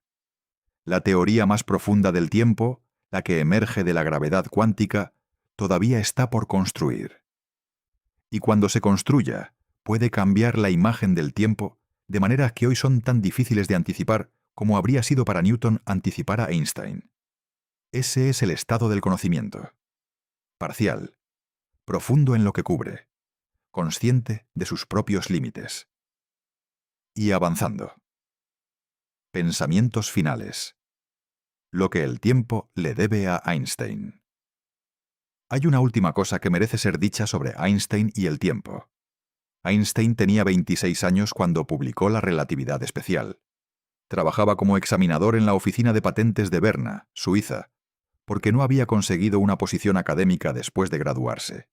La teoría más profunda del tiempo, la que emerge de la gravedad cuántica, todavía está por construir. Y cuando se construya, puede cambiar la imagen del tiempo de manera que hoy son tan difíciles de anticipar como habría sido para Newton anticipar a Einstein. Ese es el estado del conocimiento. Parcial, profundo en lo que cubre, consciente de sus propios límites. Y avanzando. Pensamientos finales. Lo que el tiempo le debe a Einstein. Hay una última cosa que merece ser dicha sobre Einstein y el tiempo. Einstein tenía 26 años cuando publicó la relatividad especial. Trabajaba como examinador en la oficina de patentes de Berna, Suiza, porque no había conseguido una posición académica después de graduarse.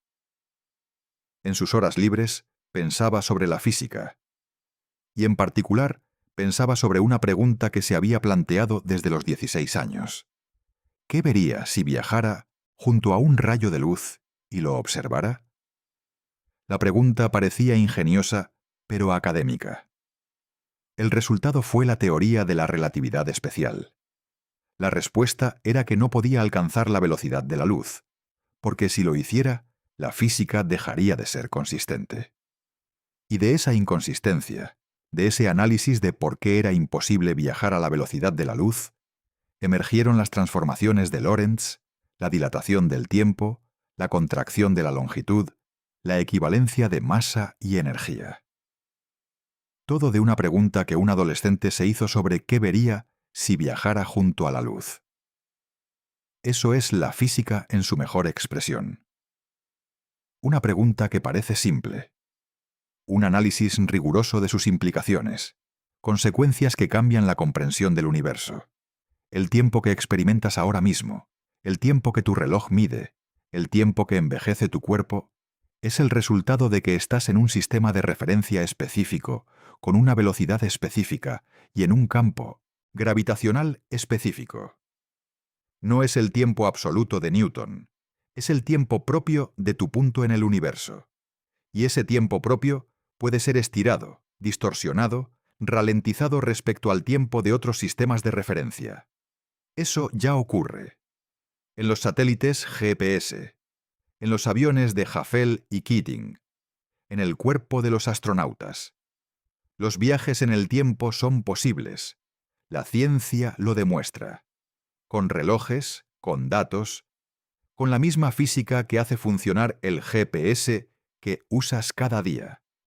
En sus horas libres, pensaba sobre la física. Y en particular, pensaba sobre una pregunta que se había planteado desde los 16 años. ¿Qué vería si viajara junto a un rayo de luz y lo observara? La pregunta parecía ingeniosa, pero académica. El resultado fue la teoría de la relatividad especial. La respuesta era que no podía alcanzar la velocidad de la luz, porque si lo hiciera, la física dejaría de ser consistente. Y de esa inconsistencia, de ese análisis de por qué era imposible viajar a la velocidad de la luz, emergieron las transformaciones de Lorentz, la dilatación del tiempo, la contracción de la longitud, la equivalencia de masa y energía. Todo de una pregunta que un adolescente se hizo sobre qué vería si viajara junto a la luz. Eso es la física en su mejor expresión. Una pregunta que parece simple. Un análisis riguroso de sus implicaciones, consecuencias que cambian la comprensión del universo. El tiempo que experimentas ahora mismo, el tiempo que tu reloj mide, el tiempo que envejece tu cuerpo, es el resultado de que estás en un sistema de referencia específico, con una velocidad específica y en un campo gravitacional específico. No es el tiempo absoluto de Newton, es el tiempo propio de tu punto en el universo. Y ese tiempo propio puede ser estirado, distorsionado, ralentizado respecto al tiempo de otros sistemas de referencia. Eso ya ocurre. En los satélites GPS, en los aviones de Hafele y Keating, en el cuerpo de los astronautas. Los viajes en el tiempo son posibles. La ciencia lo demuestra. Con relojes, con datos, con la misma física que hace funcionar el GPS que usas cada día.